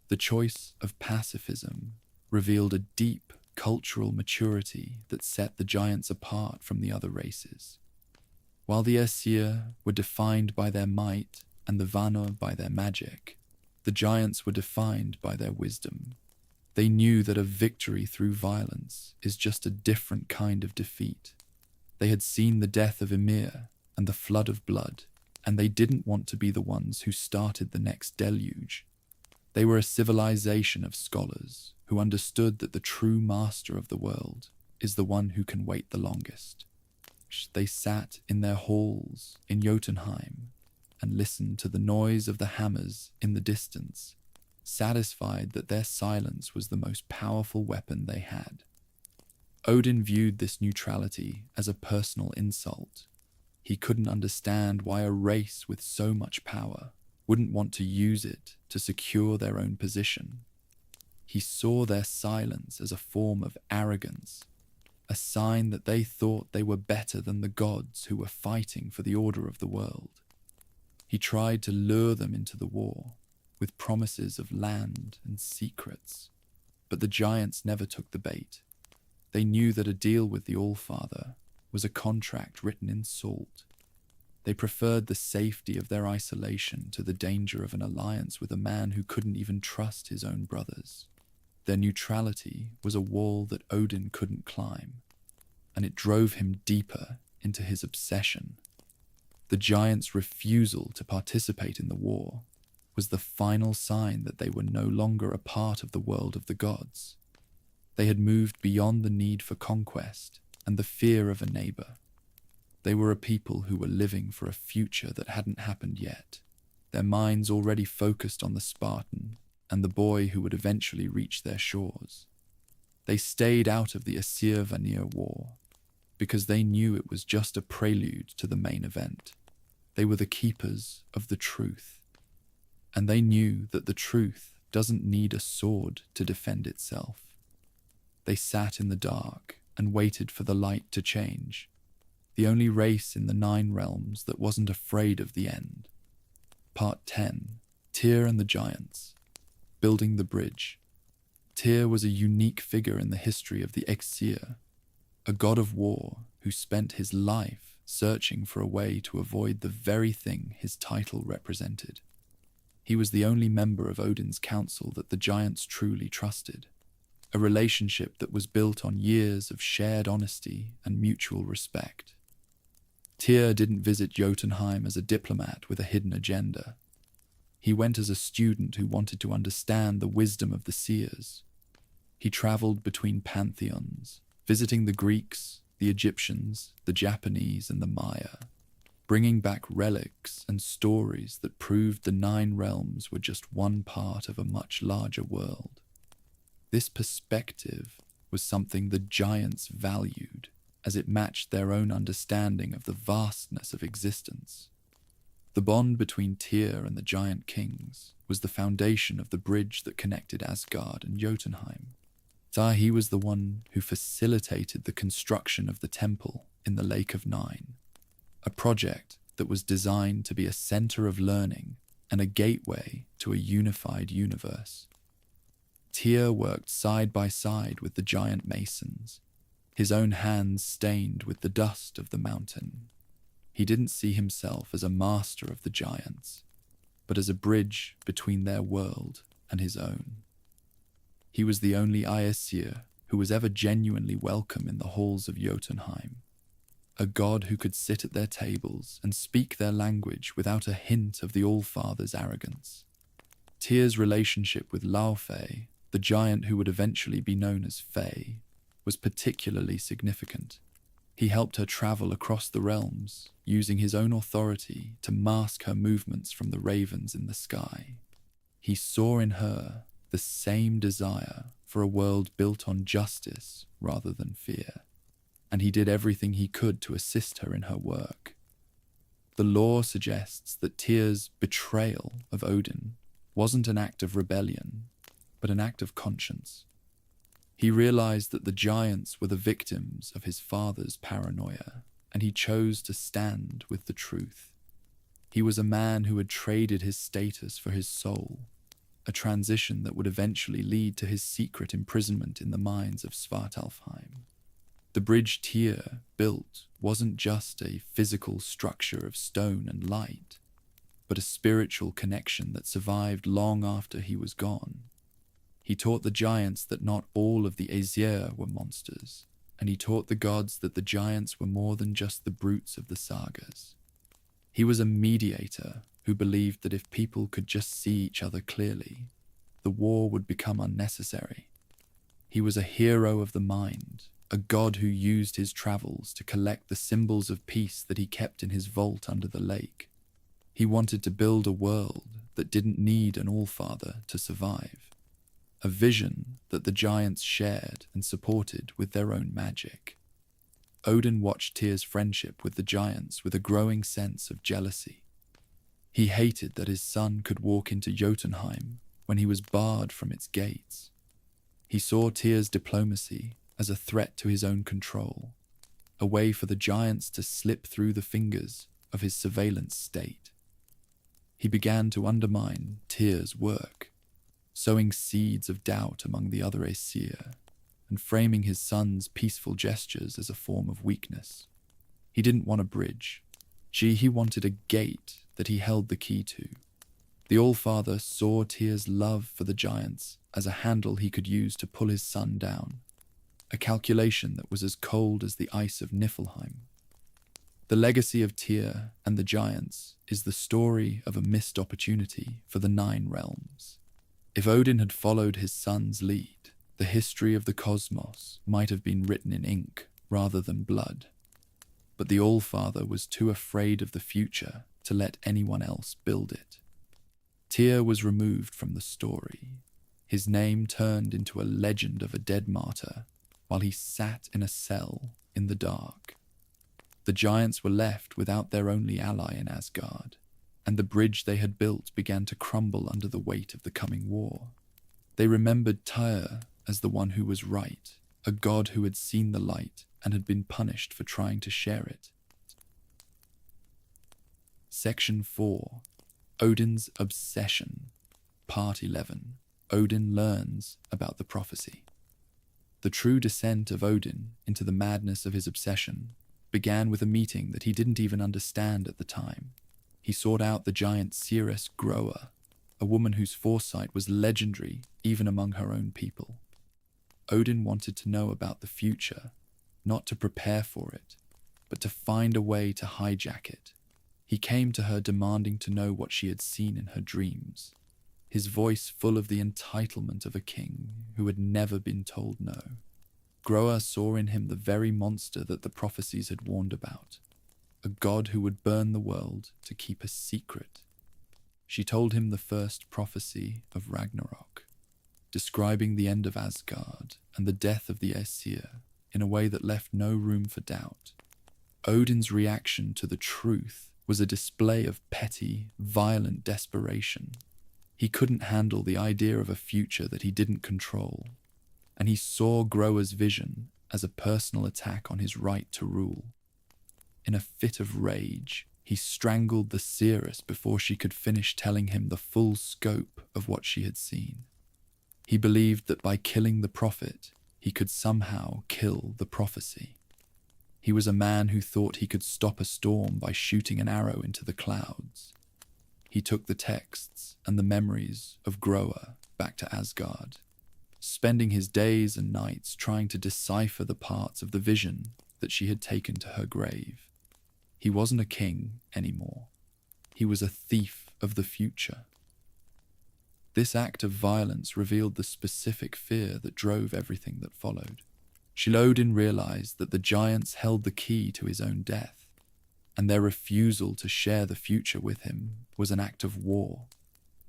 The choice of pacifism revealed a deep cultural maturity that set the giants apart from the other races. While the Aesir were defined by their might and the Vanir by their magic, the giants were defined by their wisdom. They knew that a victory through violence is just a different kind of defeat. They had seen the death of Ymir and the flood of blood, and they didn't want to be the ones who started the next deluge. They were a civilization of scholars who understood that the true master of the world is the one who can wait the longest. They sat in their halls in Jötunheim and listened to the noise of the hammers in the distance, satisfied that their silence was the most powerful weapon they had. Odin viewed this neutrality as a personal insult. He couldn't understand why a race with so much power wouldn't want to use it to secure their own position. He saw their silence as a form of arrogance, a sign that they thought they were better than the gods who were fighting for the order of the world. He tried to lure them into the war with promises of land and secrets, but the giants never took the bait. They knew that a deal with the Allfather was a contract written in salt. They preferred the safety of their isolation to the danger of an alliance with a man who couldn't even trust his own brothers. Their neutrality was a wall that Odin couldn't climb, and it drove him deeper into his obsession. The giants' refusal to participate in the war was the final sign that they were no longer a part of the world of the gods. They had moved beyond the need for conquest and the fear of a neighbor. They were a people who were living for a future that hadn't happened yet, their minds already focused on the Spartan and the boy who would eventually reach their shores. They stayed out of the Aesir-Vanir war because they knew it was just a prelude to the main event. They were the keepers of the truth, and they knew that the truth doesn't need a sword to defend itself. They sat in the dark and waited for the light to change, the only race in the 9 realms that wasn't afraid of the end. Part 10. Tyr and the Giants. Building the bridge. Tyr was a unique figure in the history of the Aesir, a god of war who spent his life searching for a way to avoid the very thing his title represented. He was the only member of Odin's council that the giants truly trusted, a relationship that was built on years of shared honesty and mutual respect. Tyr didn't visit Jötunheim as a diplomat with a hidden agenda. He went as a student who wanted to understand the wisdom of the seers. He traveled between pantheons, visiting the Greeks, the Egyptians, the Japanese, and the Maya, bringing back relics and stories that proved the 9 realms were just one part of a much larger world. This perspective was something the giants valued, as it matched their own understanding of the vastness of existence. The bond between Tyr and the giant kings was the foundation of the bridge that connected Asgard and Jötunheim. He was the one who facilitated the construction of the temple in the Lake of Nine, a project that was designed to be a center of learning and a gateway to a unified universe. Tyr worked side by side with the giant masons, his own hands stained with the dust of the mountain. He didn't see himself as a master of the giants, but as a bridge between their world and his own. He was the only Aesir who was ever genuinely welcome in the halls of Jötunheim, a god who could sit at their tables and speak their language without a hint of the Allfather's arrogance. Tyr's relationship with Faye, the giant who would eventually be known as Faye, was particularly significant. He helped her travel across the realms, using his own authority to mask her movements from the ravens in the sky. He saw in her the same desire for a world built on justice rather than fear, and he did everything he could to assist her in her work. The lore suggests that Tyr's betrayal of Odin wasn't an act of rebellion, but an act of conscience. He realized that the giants were the victims of his father's paranoia, and he chose to stand with the truth. He was a man who had traded his status for his soul, a transition that would eventually lead to his secret imprisonment in the mines of Svartalfheim. The bridge Tyr built wasn't just a physical structure of stone and light, but a spiritual connection that survived long after he was gone. He taught the giants that not all of the Aesir were monsters, and he taught the gods that the giants were more than just the brutes of the sagas. He was a mediator who believed that if people could just see each other clearly, the war would become unnecessary. He was a hero of the mind, a god who used his travels to collect the symbols of peace that he kept in his vault under the lake. He wanted to build a world that didn't need an Allfather to survive, a vision that the giants shared and supported with their own magic. Odin watched Tyr's friendship with the giants with a growing sense of jealousy. He hated that his son could walk into Jötunheim when he was barred from its gates. He saw Tyr's diplomacy as a threat to his own control, a way for the giants to slip through the fingers of his surveillance state. He began to undermine Tyr's work, sowing seeds of doubt among the other Aesir, and framing his son's peaceful gestures as a form of weakness. He didn't want a bridge. He wanted a gate that he held the key to. The Allfather saw Tyr's love for the giants as a handle he could use to pull his son down, a calculation that was as cold as the ice of Niflheim. The legacy of Tyr and the giants is the story of a missed opportunity for the Nine Realms. If Odin had followed his son's lead, the history of the cosmos might have been written in ink rather than blood. But the Allfather was too afraid of the future to let anyone else build it. Tyr was removed from the story. His name turned into a legend of a dead martyr while he sat in a cell in the dark. The giants were left without their only ally in Asgard, and the bridge they had built began to crumble under the weight of the coming war. They remembered Tyr as the one who was right, a god who had seen the light and had been punished for trying to share it. Section 4. Odin's Obsession. Part 11. Odin learns about the prophecy. The true descent of Odin into the madness of his obsession began with a meeting that he didn't even understand at the time. He sought out the giant seeress Groa, a woman whose foresight was legendary even among her own people. Odin wanted to know about the future, not to prepare for it, but to find a way to hijack it. He came to her demanding to know what she had seen in her dreams, his voice full of the entitlement of a king who had never been told no. Groa saw in him the very monster that the prophecies had warned about, a god who would burn the world to keep a secret. She told him the first prophecy of Ragnarok, describing the end of Asgard and the death of the Aesir in a way that left no room for doubt. Odin's reaction to the truth was a display of petty, violent desperation. He couldn't handle the idea of a future that he didn't control, and he saw Groa's vision as a personal attack on his right to rule. In a fit of rage, he strangled the seeress before she could finish telling him the full scope of what she had seen. He believed that by killing the prophet, he could somehow kill the prophecy. He was a man who thought he could stop a storm by shooting an arrow into the clouds. He took the texts and the memories of Groa back to Asgard, spending his days and nights trying to decipher the parts of the vision that she had taken to her grave. He wasn't a king anymore. He was a thief of the future. This act of violence revealed the specific fear that drove everything that followed. Odin realized that the giants held the key to his own death, and their refusal to share the future with him was an act of war.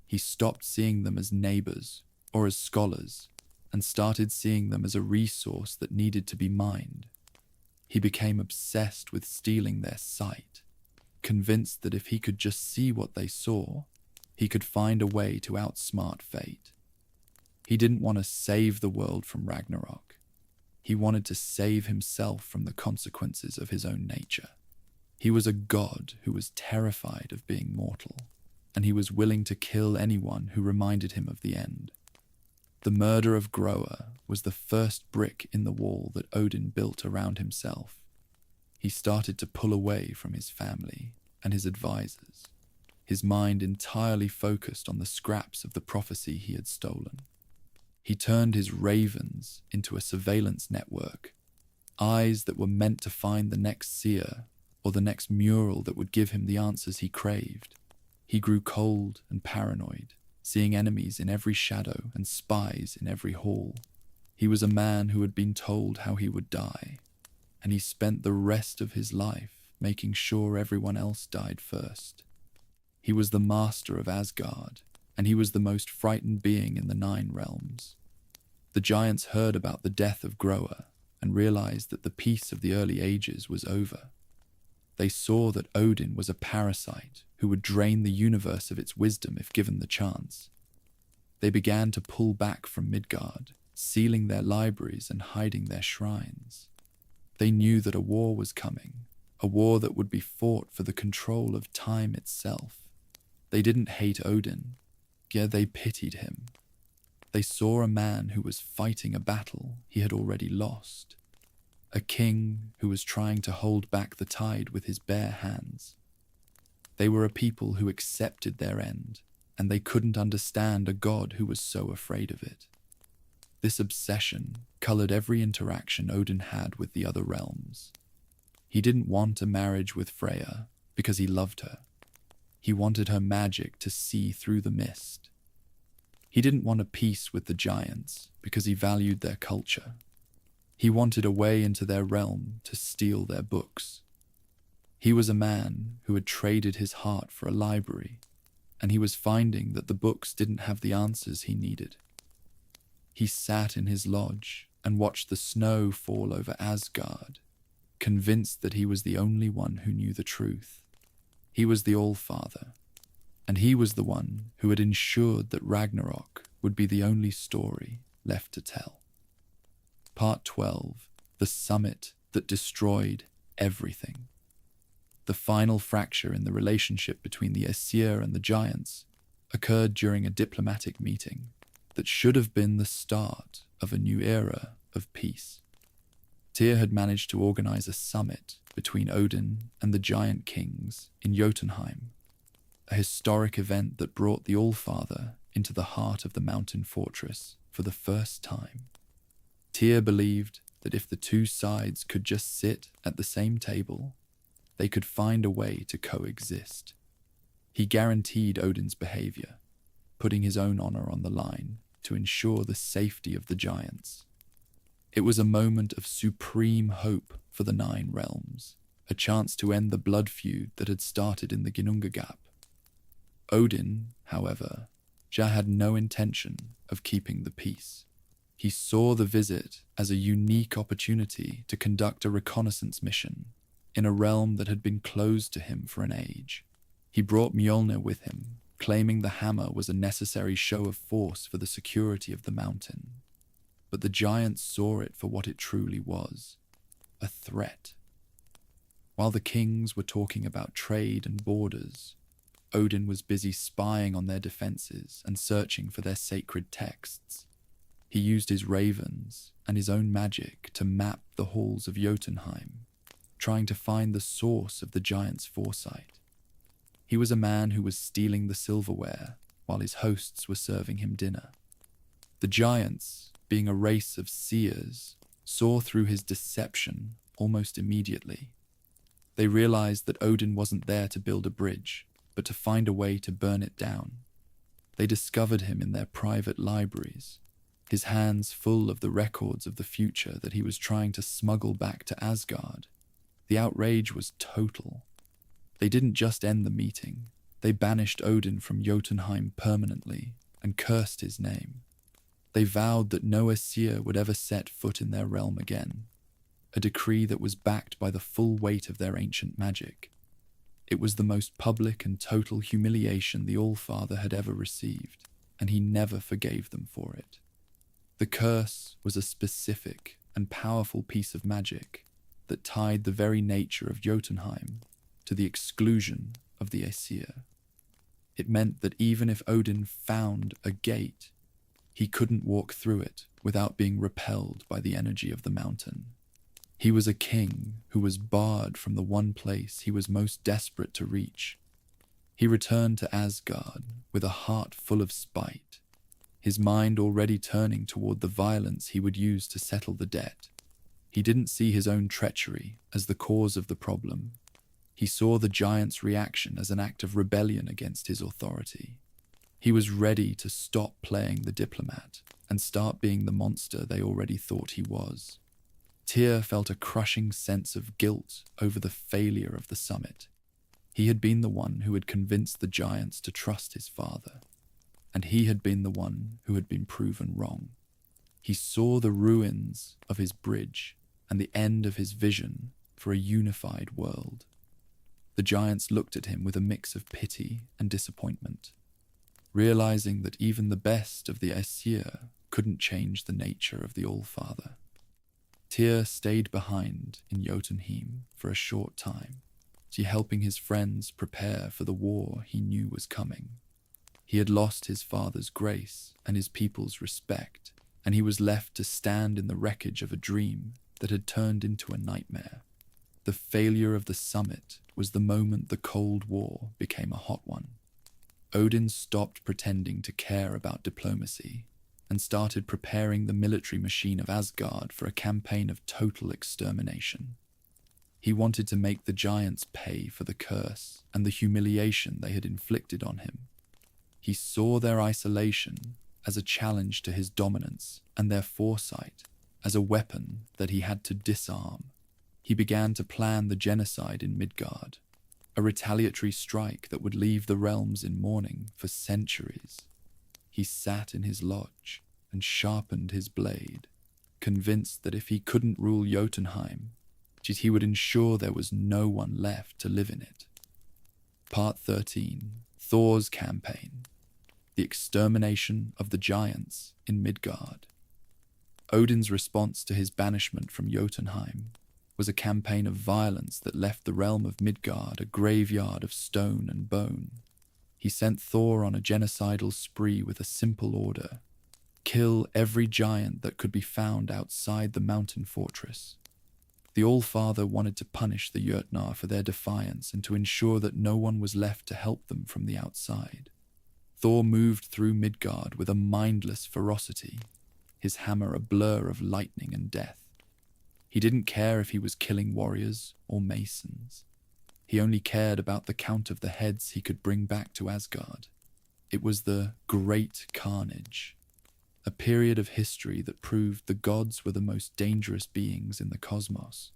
He stopped seeing them as neighbors or as scholars, and started seeing them as a resource that needed to be mined. He became obsessed with stealing their sight, convinced that if he could just see what they saw, he could find a way to outsmart fate. He didn't want to save the world from Ragnarok. He wanted to save himself from the consequences of his own nature. He was a god who was terrified of being mortal, and he was willing to kill anyone who reminded him of the end. The murder of Groa was the first brick in the wall that Odin built around himself. He started to pull away from his family and his advisors, his mind entirely focused on the scraps of the prophecy he had stolen. He turned his ravens into a surveillance network, eyes that were meant to find the next seer or the next mural that would give him the answers he craved. He grew cold and paranoid, seeing enemies in every shadow and spies in every hall. He was a man who had been told how he would die, and he spent the rest of his life making sure everyone else died first. He was the master of Asgard, and he was the most frightened being in the Nine Realms. The giants heard about the death of Groa and realized that the peace of the early ages was over. They saw that Odin was a parasite who would drain the universe of its wisdom if given the chance. They began to pull back from Midgard, sealing their libraries and hiding their shrines. They knew that a war was coming, a war that would be fought for the control of time itself. They didn't hate Odin, yet they pitied him. They saw a man who was fighting a battle he had already lost, a king who was trying to hold back the tide with his bare hands. They were a people who accepted their end, and they couldn't understand a god who was so afraid of it. This obsession colored every interaction Odin had with the other realms. He didn't want a marriage with Freya because he loved her. He wanted her magic to see through the mist. He didn't want a peace with the giants because he valued their culture. He wanted a way into their realm to steal their books. He was a man who had traded his heart for a library, and he was finding that the books didn't have the answers he needed. He sat in his lodge and watched the snow fall over Asgard, convinced that he was the only one who knew the truth. He was the All-Father, and he was the one who had ensured that Ragnarok would be the only story left to tell. Part 12, The Summit That Destroyed Everything. The final fracture in the relationship between the Aesir and the Giants occurred during a diplomatic meeting that should have been the start of a new era of peace. Tyr had managed to organize a summit between Odin and the giant kings in Jötunheim, a historic event that brought the All-Father into the heart of the mountain fortress for the first time. Tyr believed that if the two sides could just sit at the same table, they could find a way to coexist. He guaranteed Odin's behavior, putting his own honor on the line to ensure the safety of the giants. It was a moment of supreme hope for the Nine Realms, a chance to end the blood feud that had started in the Ginnungagap. Odin, however, had no intention of keeping the peace. He saw the visit as a unique opportunity to conduct a reconnaissance mission in a realm that had been closed to him for an age. He brought Mjolnir with him, claiming the hammer was a necessary show of force for the security of the mountain. But the giants saw it for what it truly was, a threat. While the kings were talking about trade and borders, Odin was busy spying on their defenses and searching for their sacred texts. He used his ravens and his own magic to map the halls of Jötunheim, trying to find the source of the giants' foresight. He was a man who was stealing the silverware while his hosts were serving him dinner. The giants, being a race of seers, saw through his deception almost immediately. They realized that Odin wasn't there to build a bridge, but to find a way to burn it down. They discovered him in their private libraries, his hands full of the records of the future that he was trying to smuggle back to Asgard. The outrage was total. They didn't just end the meeting, they banished Odin from Jötunheim permanently and cursed his name. They vowed that no Aesir would ever set foot in their realm again, a decree that was backed by the full weight of their ancient magic. It was the most public and total humiliation the All-Father had ever received, and he never forgave them for it. The curse was a specific and powerful piece of magic that tied the very nature of Jötunheim to the exclusion of the Aesir. It meant that even if Odin found a gate, he couldn't walk through it without being repelled by the energy of the mountain. He was a king who was barred from the one place he was most desperate to reach. He returned to Asgard with a heart full of spite, his mind already turning toward the violence he would use to settle the debt. He didn't see his own treachery as the cause of the problem. He saw the giants' reaction as an act of rebellion against his authority. He was ready to stop playing the diplomat and start being the monster they already thought he was. Tyr felt a crushing sense of guilt over the failure of the summit. He had been the one who had convinced the giants to trust his father, and he had been the one who had been proven wrong. He saw the ruins of his bridge and the end of his vision for a unified world. The giants looked at him with a mix of pity and disappointment, realizing that even the best of the Aesir couldn't change the nature of the All-Father. Tyr stayed behind in Jötunheim for a short time, helping his friends prepare for the war he knew was coming. He had lost his father's grace and his people's respect, and he was left to stand in the wreckage of a dream that had turned into a nightmare. The failure of the summit was the moment the Cold War became a hot one. Odin stopped pretending to care about diplomacy and started preparing the military machine of Asgard for a campaign of total extermination. He wanted to make the giants pay for the curse and the humiliation they had inflicted on him. He saw their isolation as a challenge to his dominance and their foresight as a weapon that he had to disarm. He began to plan the genocide in Midgard, a retaliatory strike that would leave the realms in mourning for centuries. He sat in his lodge and sharpened his blade, convinced that if he couldn't rule Jötunheim, he would ensure there was no one left to live in it. Part 13. Thor's Campaign. The extermination of the giants in Midgard. Odin's response to his banishment from Jötunheim was a campaign of violence that left the realm of Midgard a graveyard of stone and bone. He sent Thor on a genocidal spree with a simple order: kill every giant that could be found outside the mountain fortress. The All-Father wanted to punish the Jötnar for their defiance and to ensure that no one was left to help them from the outside. Thor moved through Midgard with a mindless ferocity, his hammer a blur of lightning and death. He didn't care if he was killing warriors or masons. He only cared about the count of the heads he could bring back to Asgard. It was the Great Carnage, a period of history that proved the gods were the most dangerous beings in the cosmos.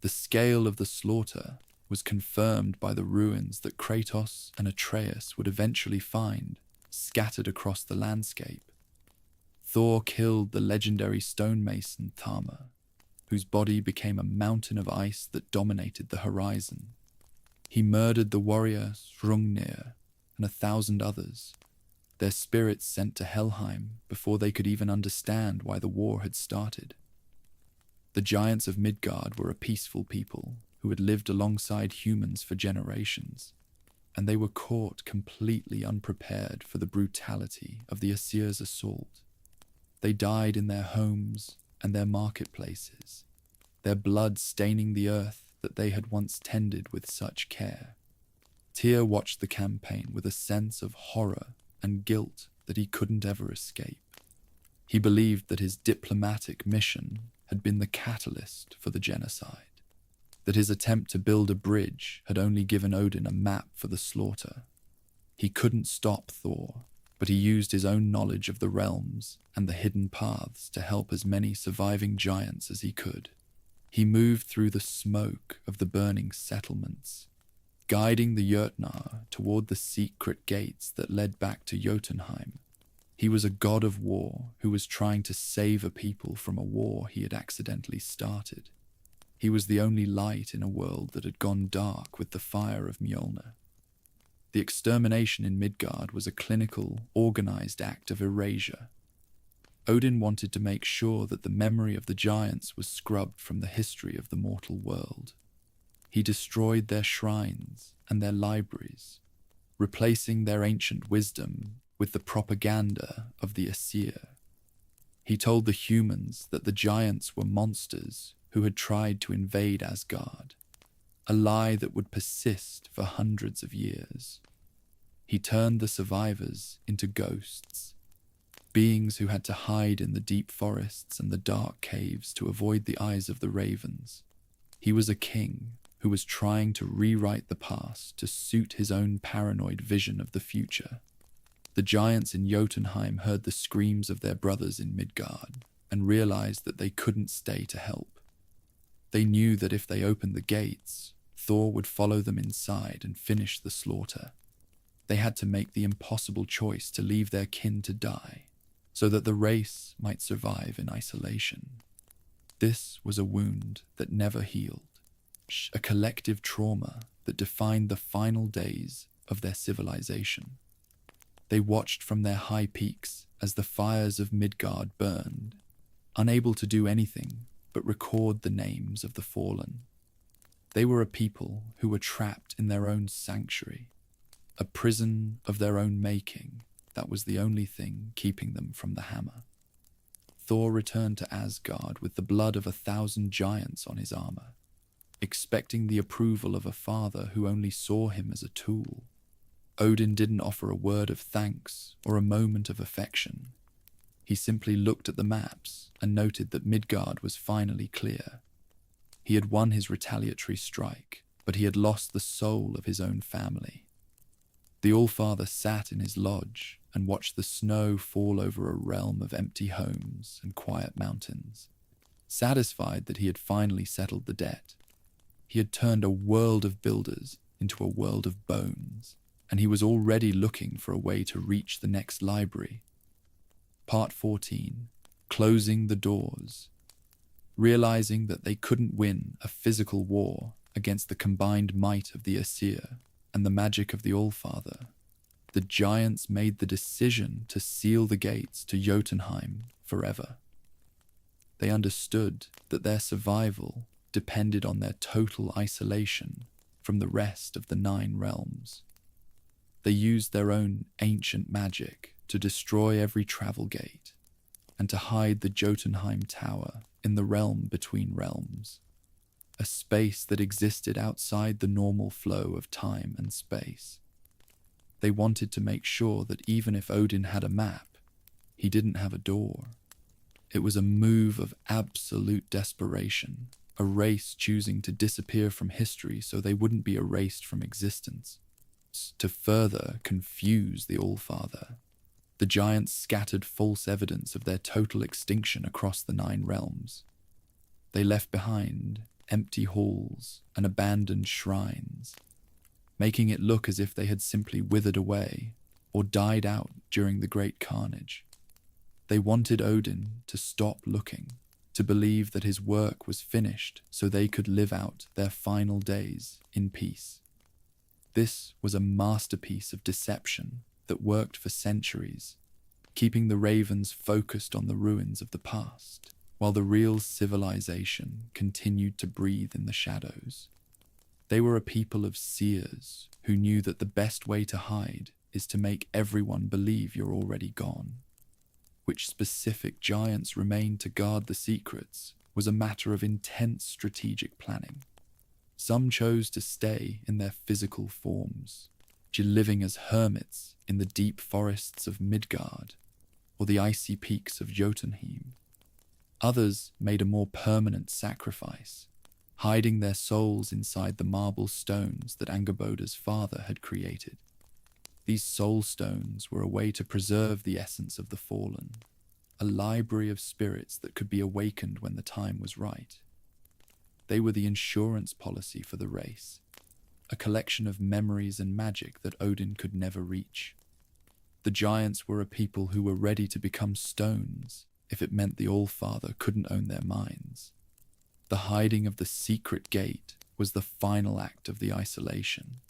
The scale of the slaughter was confirmed by the ruins that Kratos and Atreus would eventually find scattered across the landscape. Thor killed the legendary stonemason Thamur, whose body became a mountain of ice that dominated the horizon. He murdered the warrior Hrungnir and 1,000 others, their spirits sent to Helheim before they could even understand why the war had started. The giants of Midgard were a peaceful people who had lived alongside humans for generations, and they were caught completely unprepared for the brutality of the Aesir's assault. They died in their homes and their marketplaces, their blood staining the earth that they had once tended with such care. Tyr watched the campaign with a sense of horror and guilt that he couldn't ever escape. He believed that his diplomatic mission had been the catalyst for the genocide, that his attempt to build a bridge had only given Odin a map for the slaughter. He couldn't stop Thor, but he used his own knowledge of the realms and the hidden paths to help as many surviving giants as he could. He moved through the smoke of the burning settlements, guiding the Jötnar toward the secret gates that led back to Jötunheim. He was a god of war who was trying to save a people from a war he had accidentally started. He was the only light in a world that had gone dark with the fire of Mjolnir. The extermination in Midgard was a clinical, organized act of erasure. Odin wanted to make sure that the memory of the giants was scrubbed from the history of the mortal world. He destroyed their shrines and their libraries, replacing their ancient wisdom with the propaganda of the Aesir. He told the humans that the giants were monsters who had tried to invade Asgard, a lie that would persist for hundreds of years. He turned the survivors into ghosts, beings who had to hide in the deep forests and the dark caves to avoid the eyes of the ravens. He was a king who was trying to rewrite the past to suit his own paranoid vision of the future. The giants in Jötunheim heard the screams of their brothers in Midgard and realized that they couldn't stay to help. They knew that if they opened the gates, Thor would follow them inside and finish the slaughter. They had to make the impossible choice to leave their kin to die, so that the race might survive in isolation. This was a wound that never healed, a collective trauma that defined the final days of their civilization. They watched from their high peaks as the fires of Midgard burned, unable to do anything but record the names of the fallen. They were a people who were trapped in their own sanctuary, a prison of their own making that was the only thing keeping them from the hammer. Thor returned to Asgard with the blood of 1,000 giants on his armor, expecting the approval of a father who only saw him as a tool. Odin didn't offer a word of thanks or a moment of affection. He simply looked at the maps and noted that Midgard was finally clear. He He had won his retaliatory strike, but he had lost the soul of his own family. The Allfather sat in his lodge and watched the snow fall over a realm of empty homes and quiet mountains. Satisfied that he had finally settled the debt, he had turned a world of builders into a world of bones, and he was already looking for a way to reach the next library. Part 14. Closing the doors. Realizing that they couldn't win a physical war against the combined might of the Aesir and the magic of the Allfather, the giants made the decision to seal the gates to Jötunheim forever. They understood that their survival depended on their total isolation from the rest of the 9 realms. They used their own ancient magic to destroy every travel gate and to hide the Jötunheim Tower in the realm between realms, a space that existed outside the normal flow of time and space. They wanted to make sure that even if Odin had a map, he didn't have a door. It was a move of absolute desperation, a race choosing to disappear from history so they wouldn't be erased from existence. To further confuse the Allfather, the giants scattered false evidence of their total extinction across the 9 realms. They left behind empty halls and abandoned shrines, making it look as if they had simply withered away or died out during the great carnage. They wanted Odin to stop looking, to believe that his work was finished so they could live out their final days in peace. This was a masterpiece of deception that worked for centuries, keeping the ravens focused on the ruins of the past, while the real civilization continued to breathe in the shadows. They were a people of seers who knew that the best way to hide is to make everyone believe you're already gone. Which specific giants remained to guard the secrets was a matter of intense strategic planning. Some chose to stay in their physical forms, living as hermits in the deep forests of Midgard or the icy peaks of Jötunheim. Others made a more permanent sacrifice, hiding their souls inside the marble stones that Angerboda's father had created. These soul stones were a way to preserve the essence of the fallen, a library of spirits that could be awakened when the time was right. They were the insurance policy for the race, a collection of memories and magic that Odin could never reach. The giants were a people who were ready to become stones if it meant the Allfather couldn't own their minds. The hiding of the secret gate was the final act of the isolation.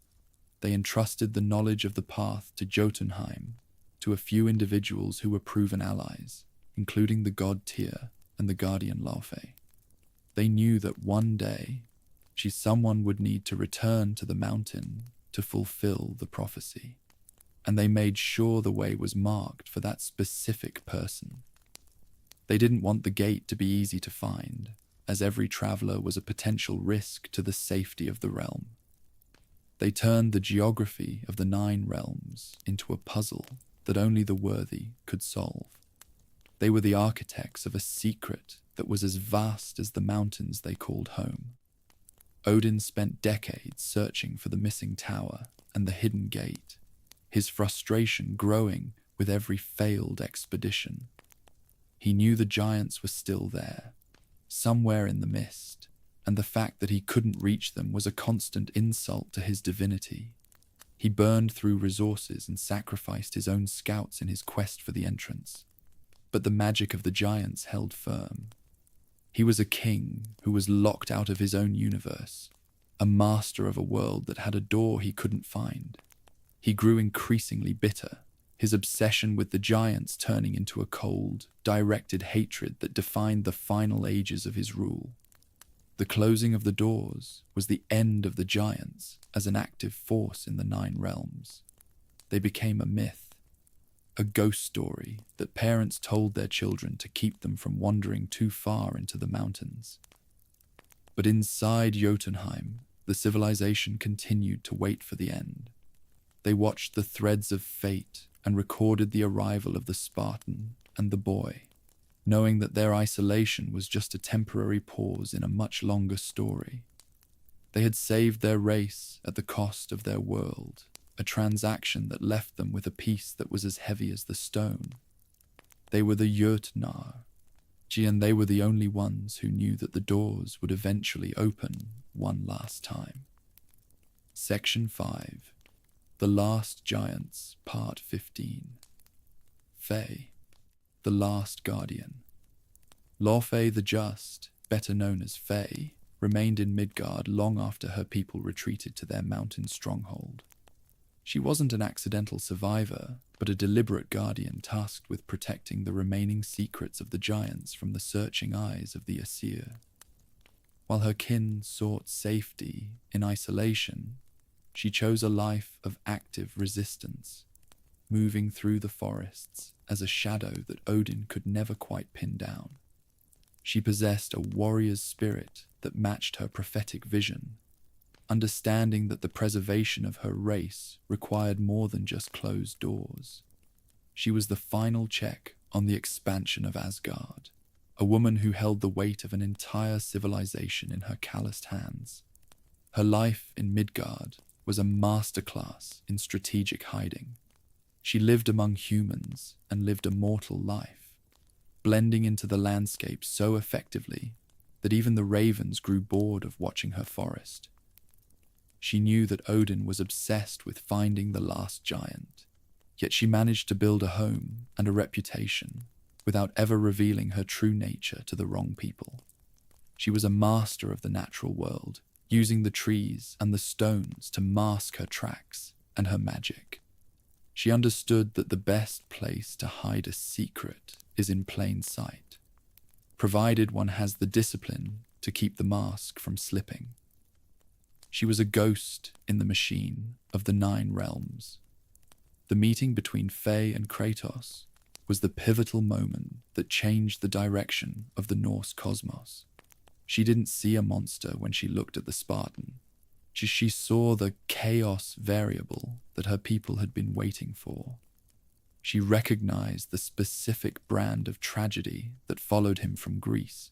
They entrusted the knowledge of the path to Jötunheim to a few individuals who were proven allies, including the god Tyr and the guardian Faye. They knew that one day, someone would need to return to the mountain to fulfill the prophecy, and they made sure the way was marked for that specific person. They didn't want the gate to be easy to find, as every traveler was a potential risk to the safety of the realm. They turned the geography of the 9 realms into a puzzle that only the worthy could solve. They were the architects of a secret that was as vast as the mountains they called home. Odin spent decades searching for the missing tower and the hidden gate, his frustration growing with every failed expedition. He knew the giants were still there, somewhere in the mist, and the fact that he couldn't reach them was a constant insult to his divinity. He burned through resources and sacrificed his own scouts in his quest for the entrance. But the magic of the giants held firm. He was a king who was locked out of his own universe, a master of a world that had a door he couldn't find. He grew increasingly bitter, his obsession with the giants turning into a cold, directed hatred that defined the final ages of his rule. The closing of the doors was the end of the giants as an active force in the 9 realms. They became a myth, a ghost story that parents told their children to keep them from wandering too far into the mountains. But inside Jötunheim, the civilization continued to wait for the end. They watched the threads of fate and recorded the arrival of the Spartan and the boy. knowing that their isolation was just a temporary pause in a much longer story. They had saved their race at the cost of their world, a transaction that left them with a peace that was as heavy as the stone. They were the Jötnar, and they were the only ones who knew that the doors would eventually open one last time. Section 5. The Last Giants, Part 15. Faye, the Last Guardian. Faye the Just, better known as Faye, remained in Midgard long after her people retreated to their mountain stronghold. She wasn't an accidental survivor, but a deliberate guardian tasked with protecting the remaining secrets of the giants from the searching eyes of the Aesir. While her kin sought safety in isolation, she chose a life of active resistance, moving through the forests as a shadow that Odin could never quite pin down. She possessed a warrior's spirit that matched her prophetic vision, understanding that the preservation of her race required more than just closed doors. She was the final check on the expansion of Asgard, a woman who held the weight of an entire civilization in her calloused hands. Her life in Midgard was a masterclass in strategic hiding. She lived among humans and lived a mortal life, blending into the landscape so effectively that even the ravens grew bored of watching her forest. She knew that Odin was obsessed with finding the last giant, yet she managed to build a home and a reputation without ever revealing her true nature to the wrong people. She was a master of the natural world, using the trees and the stones to mask her tracks and her magic. She understood that the best place to hide a secret is in plain sight, provided one has the discipline to keep the mask from slipping. She was a ghost in the machine of the 9 realms. The meeting between Faye and Kratos was the pivotal moment that changed the direction of the Norse cosmos. She didn't see a monster when she looked at the Spartan. She saw the chaos variable that her people had been waiting for. She recognized the specific brand of tragedy that followed him from Greece,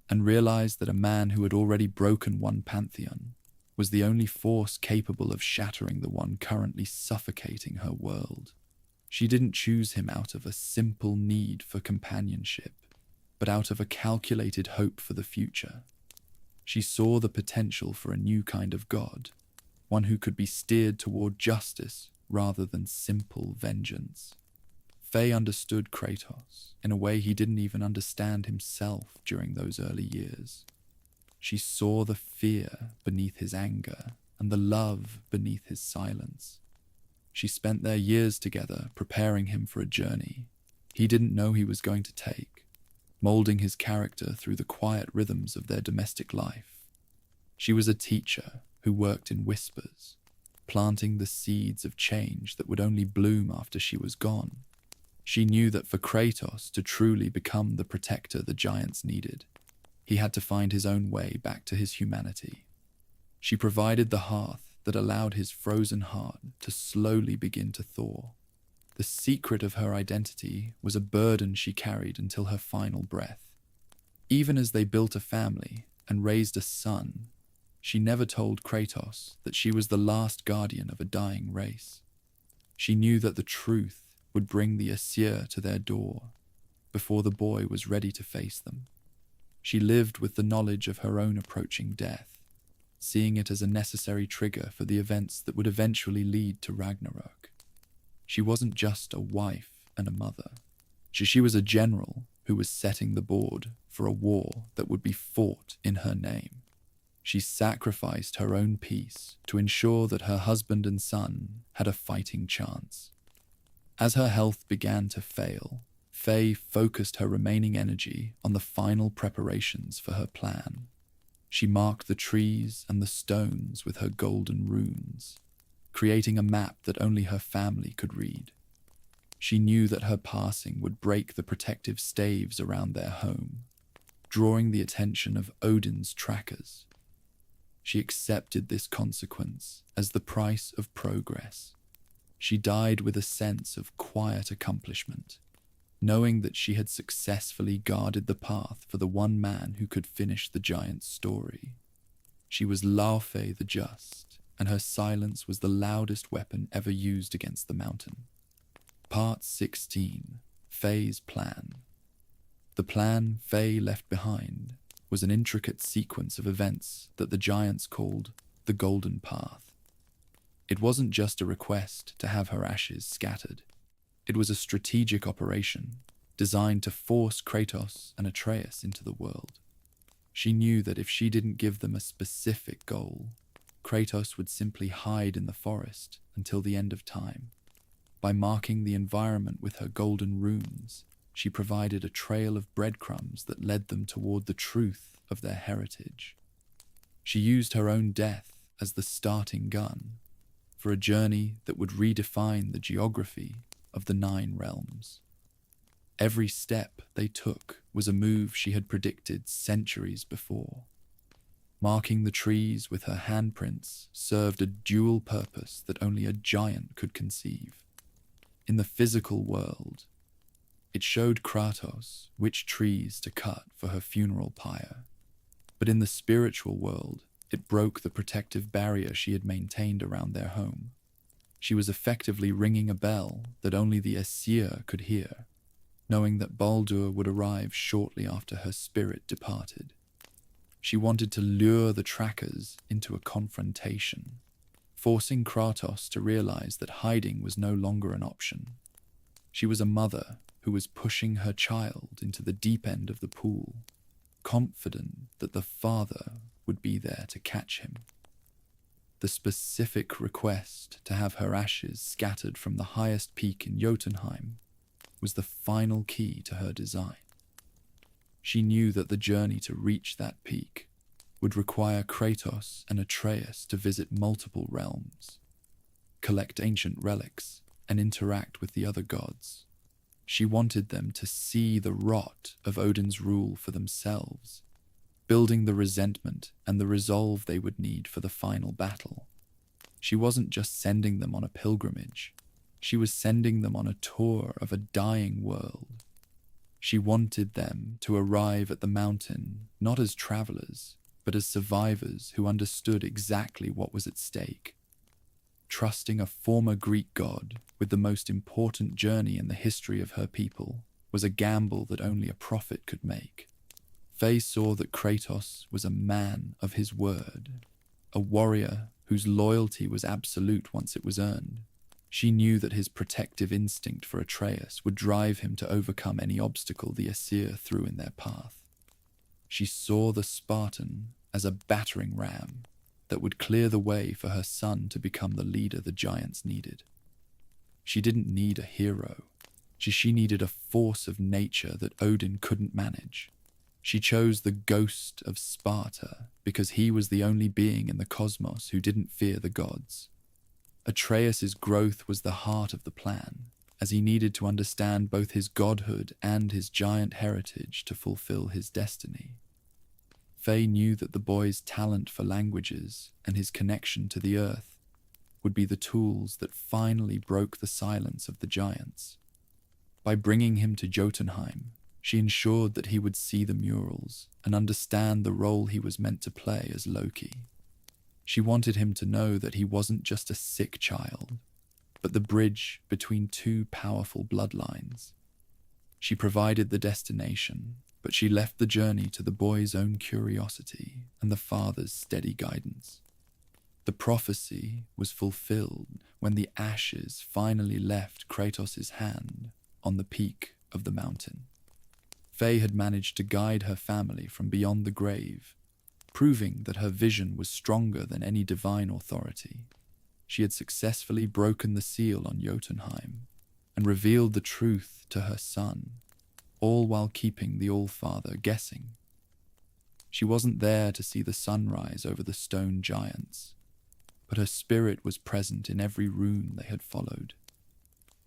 and realized that a man who had already broken one pantheon was the only force capable of shattering the one currently suffocating her world. She didn't choose him out of a simple need for companionship, but out of a calculated hope for the future. She saw the potential for a new kind of god, one who could be steered toward justice rather than simple vengeance. Faye understood Kratos in a way he didn't even understand himself during those early years. She saw the fear beneath his anger and the love beneath his silence. She spent their years together preparing him for a journey he didn't know he was going to take, molding his character through the quiet rhythms of their domestic life. She was a teacher who worked in whispers, planting the seeds of change that would only bloom after she was gone. She knew that for Kratos to truly become the protector the giants needed, he had to find his own way back to his humanity. She provided the hearth that allowed his frozen heart to slowly begin to thaw. The secret of her identity was a burden she carried until her final breath. Even as they built a family and raised a son, she never told Kratos that she was the last guardian of a dying race. She knew that the truth would bring the Aesir to their door before the boy was ready to face them. She lived with the knowledge of her own approaching death, seeing it as a necessary trigger for the events that would eventually lead to Ragnarok. She wasn't just a wife and a mother. She was a general who was setting the board for a war that would be fought in her name. She sacrificed her own peace to ensure that her husband and son had a fighting chance. As her health began to fail, Faye focused her remaining energy on the final preparations for her plan. She marked the trees and the stones with her golden runes, creating a map that only her family could read. She knew that her passing would break the protective staves around their home, drawing the attention of Odin's trackers. She accepted this consequence as the price of progress. She died with a sense of quiet accomplishment, knowing that she had successfully guarded the path for the one man who could finish the giant's story. She was Faye the Just, and her silence was the loudest weapon ever used against the mountain. Part 16. Faye's Plan. The plan Faye left behind was an intricate sequence of events that the giants called the Golden Path. It wasn't just a request to have her ashes scattered. It was a strategic operation designed to force Kratos and Atreus into the world. She knew that if she didn't give them a specific goal, Kratos would simply hide in the forest until the end of time. By marking the environment with her golden runes, she provided a trail of breadcrumbs that led them toward the truth of their heritage. She used her own death as the starting gun for a journey that would redefine the geography of the 9 realms. Every step they took was a move she had predicted centuries before. Marking the trees with her handprints served a dual purpose that only a giant could conceive. In the physical world, it showed Kratos which trees to cut for her funeral pyre. But in the spiritual world, it broke the protective barrier she had maintained around their home. She was effectively ringing a bell that only the Aesir could hear, knowing that Baldur would arrive shortly after her spirit departed. She wanted to lure the trackers into a confrontation, forcing Kratos to realize that hiding was no longer an option. She was a mother who was pushing her child into the deep end of the pool, confident that the father would be there to catch him. The specific request to have her ashes scattered from the highest peak in Jötunheim was the final key to her design. She knew that the journey to reach that peak would require Kratos and Atreus to visit multiple realms, collect ancient relics, and interact with the other gods. She wanted them to see the rot of Odin's rule for themselves, building the resentment and the resolve they would need for the final battle. She wasn't just sending them on a pilgrimage. She was sending them on a tour of a dying world. She wanted them to arrive at the mountain not as travelers, but as survivors who understood exactly what was at stake. Trusting a former Greek god with the most important journey in the history of her people was a gamble that only a prophet could make. Faye saw that Kratos was a man of his word, a warrior whose loyalty was absolute once it was earned. She knew that his protective instinct for Atreus would drive him to overcome any obstacle the Aesir threw in their path. She saw the Spartan as a battering ram that would clear the way for her son to become the leader the giants needed. She didn't need a hero. She needed a force of nature that Odin couldn't manage. She chose the ghost of Sparta because he was the only being in the cosmos who didn't fear the gods. Atreus's growth was the heart of the plan, as he needed to understand both his godhood and his giant heritage to fulfill his destiny. Faye knew that the boy's talent for languages and his connection to the earth would be the tools that finally broke the silence of the giants. By bringing him to Jötunheim, she ensured that he would see the murals and understand the role he was meant to play as Loki. She wanted him to know that he wasn't just a sick child, but the bridge between 2 powerful bloodlines. She provided the destination, but she left the journey to the boy's own curiosity and the father's steady guidance. The prophecy was fulfilled when the ashes finally left Kratos' hand on the peak of the mountain. Faye had managed to guide her family from beyond the grave, proving that her vision was stronger than any divine authority. She had successfully broken the seal on Jötunheim and revealed the truth to her son, all while keeping the All-Father guessing. She wasn't there to see the sunrise over the stone giants, but her spirit was present in every rune they had followed.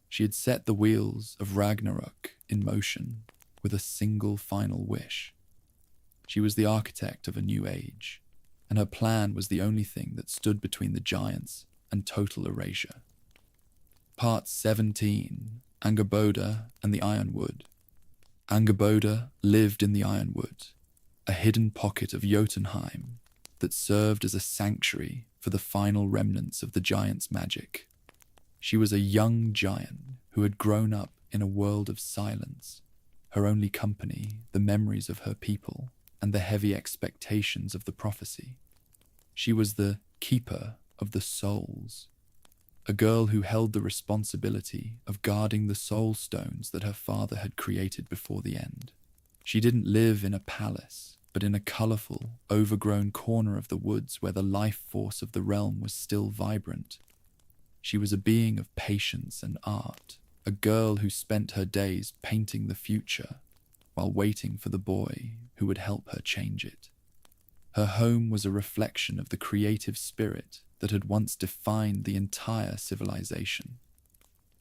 She had set the wheels of Ragnarok in motion with a single final wish. She was the architect of a new age, and her plan was the only thing that stood between the giants and total erasure. Part 17. Angerboda and the Ironwood. Angerboda lived in the Ironwood, a hidden pocket of Jötunheim that served as a sanctuary for the final remnants of the giant's magic. She was a young giant who had grown up in a world of silence, her only company the memories of her people and the heavy expectations of the prophecy. She was the keeper of the souls, a girl who held the responsibility of guarding the soul stones that her father had created before the end. She didn't live in a palace, but in a colourful, overgrown corner of the woods where the life force of the realm was still vibrant. She was a being of patience and art, a girl who spent her days painting the future while waiting for the boy who would help her change it. Her home was a reflection of the creative spirit that had once defined the entire civilization.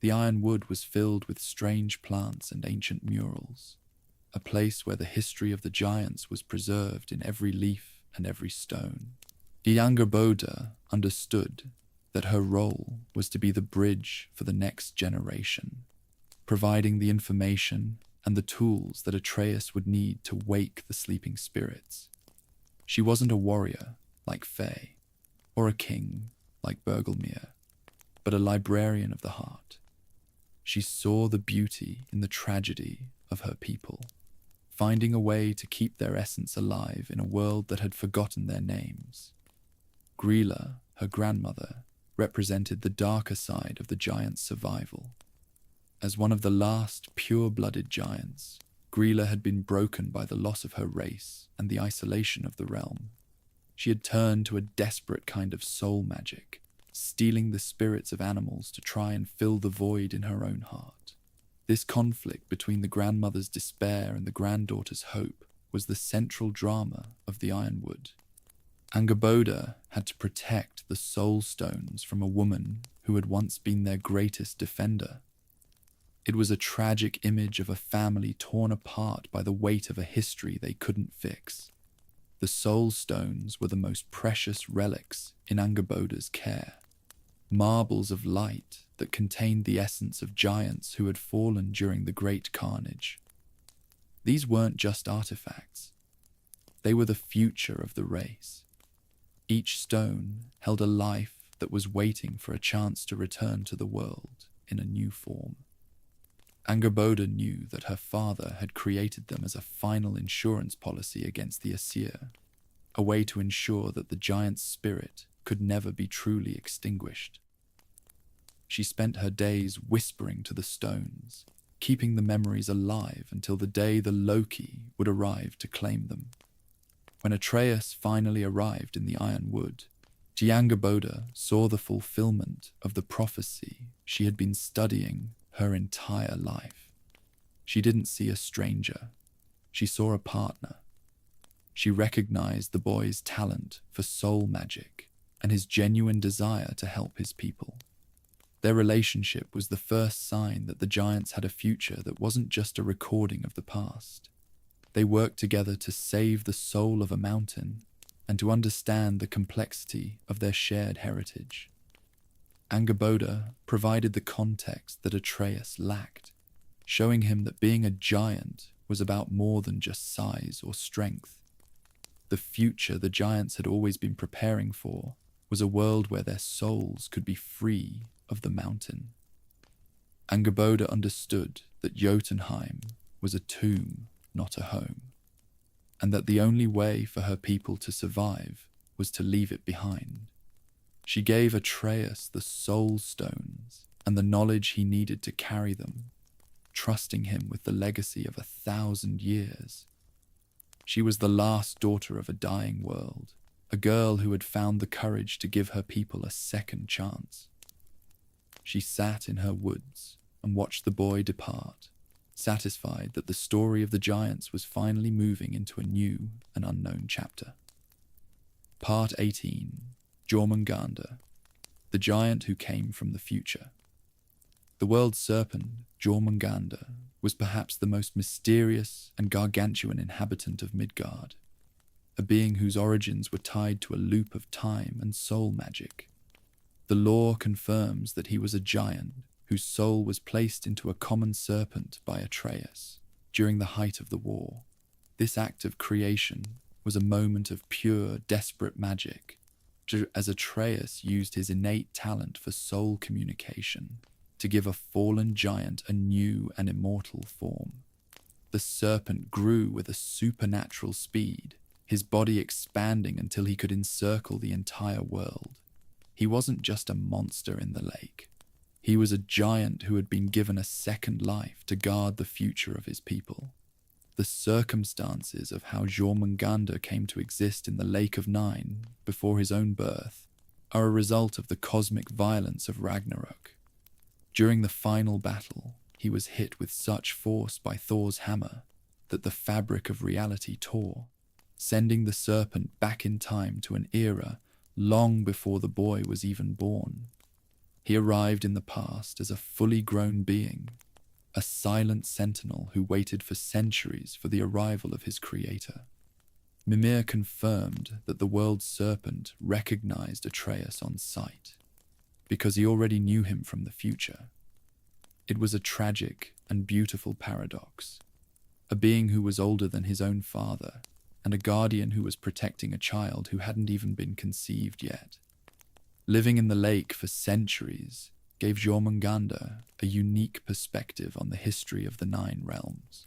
The Ironwood was filled with strange plants and ancient murals, a place where the history of the giants was preserved in every leaf and every stone. The Angerboda understood that her role was to be the bridge for the next generation, providing the information and the tools that Atreus would need to wake the sleeping spirits. She wasn't a warrior like Faye, or a king like Bergelmir, but a librarian of the heart. She saw the beauty in the tragedy of her people, finding a way to keep their essence alive in a world that had forgotten their names. Grilla, her grandmother, represented the darker side of the giant's survival. As one of the last pure-blooded giants, Grilla had been broken by the loss of her race and the isolation of the realm. She had turned to a desperate kind of soul magic, stealing the spirits of animals to try and fill the void in her own heart. This conflict between the grandmother's despair and the granddaughter's hope was the central drama of the Ironwood. Angerboda had to protect the soul stones from a woman who had once been their greatest defender. It was a tragic image of a family torn apart by the weight of a history they couldn't fix. The soul stones were the most precious relics in Angerboda's care, marbles of light that contained the essence of giants who had fallen during the Great Carnage. These weren't just artifacts. They were the future of the race. Each stone held a life that was waiting for a chance to return to the world in a new form. Angerboda knew that her father had created them as a final insurance policy against the Aesir, a way to ensure that the giant's spirit could never be truly extinguished. She spent her days whispering to the stones, keeping the memories alive until the day the Loki would arrive to claim them. When Atreus finally arrived in the Ironwood, Angerboda saw the fulfillment of the prophecy she had been studying her entire life. She didn't see a stranger. She saw a partner. She recognized the boy's talent for soul magic and his genuine desire to help his people. Their relationship was the first sign that the giants had a future that wasn't just a recording of the past. They worked together to save the soul of a mountain and to understand the complexity of their shared heritage. Angerboda provided the context that Atreus lacked, showing him that being a giant was about more than just size or strength. The future the giants had always been preparing for was a world where their souls could be free of the mountain. Angerboda understood that Jötunheim was a tomb, not a home, and that the only way for her people to survive was to leave it behind. She gave Atreus the soul stones and the knowledge he needed to carry them, trusting him with the legacy of 1,000 years. She was the last daughter of a dying world, a girl who had found the courage to give her people a second chance. She sat in her woods and watched the boy depart, satisfied that the story of the giants was finally moving into a new and unknown chapter. Part 18. Jormungandr, the giant who came from the future. The world serpent, Jormungandr, was perhaps the most mysterious and gargantuan inhabitant of Midgard, a being whose origins were tied to a loop of time and soul magic. The lore confirms that he was a giant whose soul was placed into a common serpent by Atreus during the height of the war. This act of creation was a moment of pure, desperate magic, as Atreus used his innate talent for soul communication to give a fallen giant a new and immortal form. The serpent grew with a supernatural speed, his body expanding until he could encircle the entire world. He wasn't just a monster in the lake. He was a giant who had been given a second life to guard the future of his people. The circumstances of how Jormungandr came to exist in the Lake of Nine before his own birth are a result of the cosmic violence of Ragnarok. During the final battle, he was hit with such force by Thor's hammer that the fabric of reality tore, sending the serpent back in time to an era long before the boy was even born. He arrived in the past as a fully grown being, a silent sentinel who waited for centuries for the arrival of his creator. Mimir confirmed that the world's serpent recognized Atreus on sight, because he already knew him from the future. It was a tragic and beautiful paradox. A being who was older than his own father, and a guardian who was protecting a child who hadn't even been conceived yet. Living in the lake for centuries gave Jormungandr a unique perspective on the history of the Nine Realms.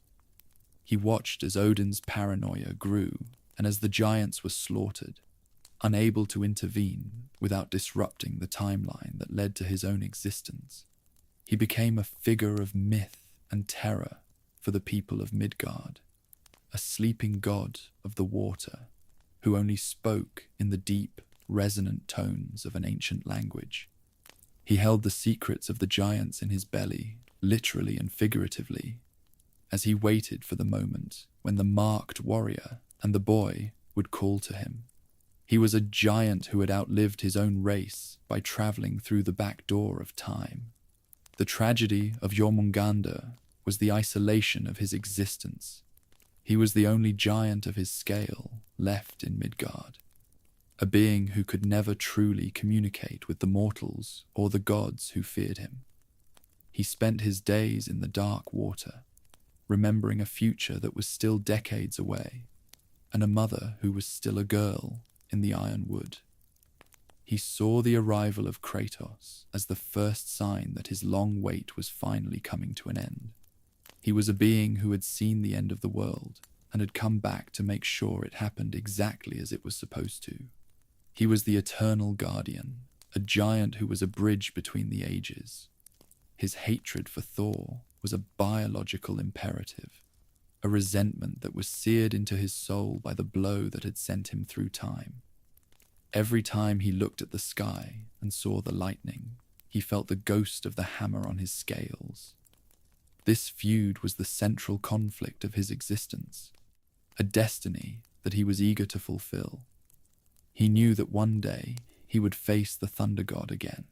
He watched as Odin's paranoia grew and as the giants were slaughtered, unable to intervene without disrupting the timeline that led to his own existence. He became a figure of myth and terror for the people of Midgard, a sleeping god of the water who only spoke in the deep, resonant tones of an ancient language. He held the secrets of the giants in his belly, literally and figuratively, as he waited for the moment when the marked warrior and the boy would call to him. He was a giant who had outlived his own race by traveling through the back door of time. The tragedy of Jormungandr was the isolation of his existence. He was the only giant of his scale left in Midgard, a being who could never truly communicate with the mortals or the gods who feared him. He spent his days in the dark water, remembering a future that was still decades away, and a mother who was still a girl in the Iron Wood. He saw the arrival of Kratos as the first sign that his long wait was finally coming to an end. He was a being who had seen the end of the world and had come back to make sure it happened exactly as it was supposed to. He was the eternal guardian, a giant who was a bridge between the ages. His hatred for Thor was a biological imperative, a resentment that was seared into his soul by the blow that had sent him through time. Every time he looked at the sky and saw the lightning, he felt the ghost of the hammer on his scales. This feud was the central conflict of his existence, a destiny that he was eager to fulfill. He knew that one day he would face the Thunder God again,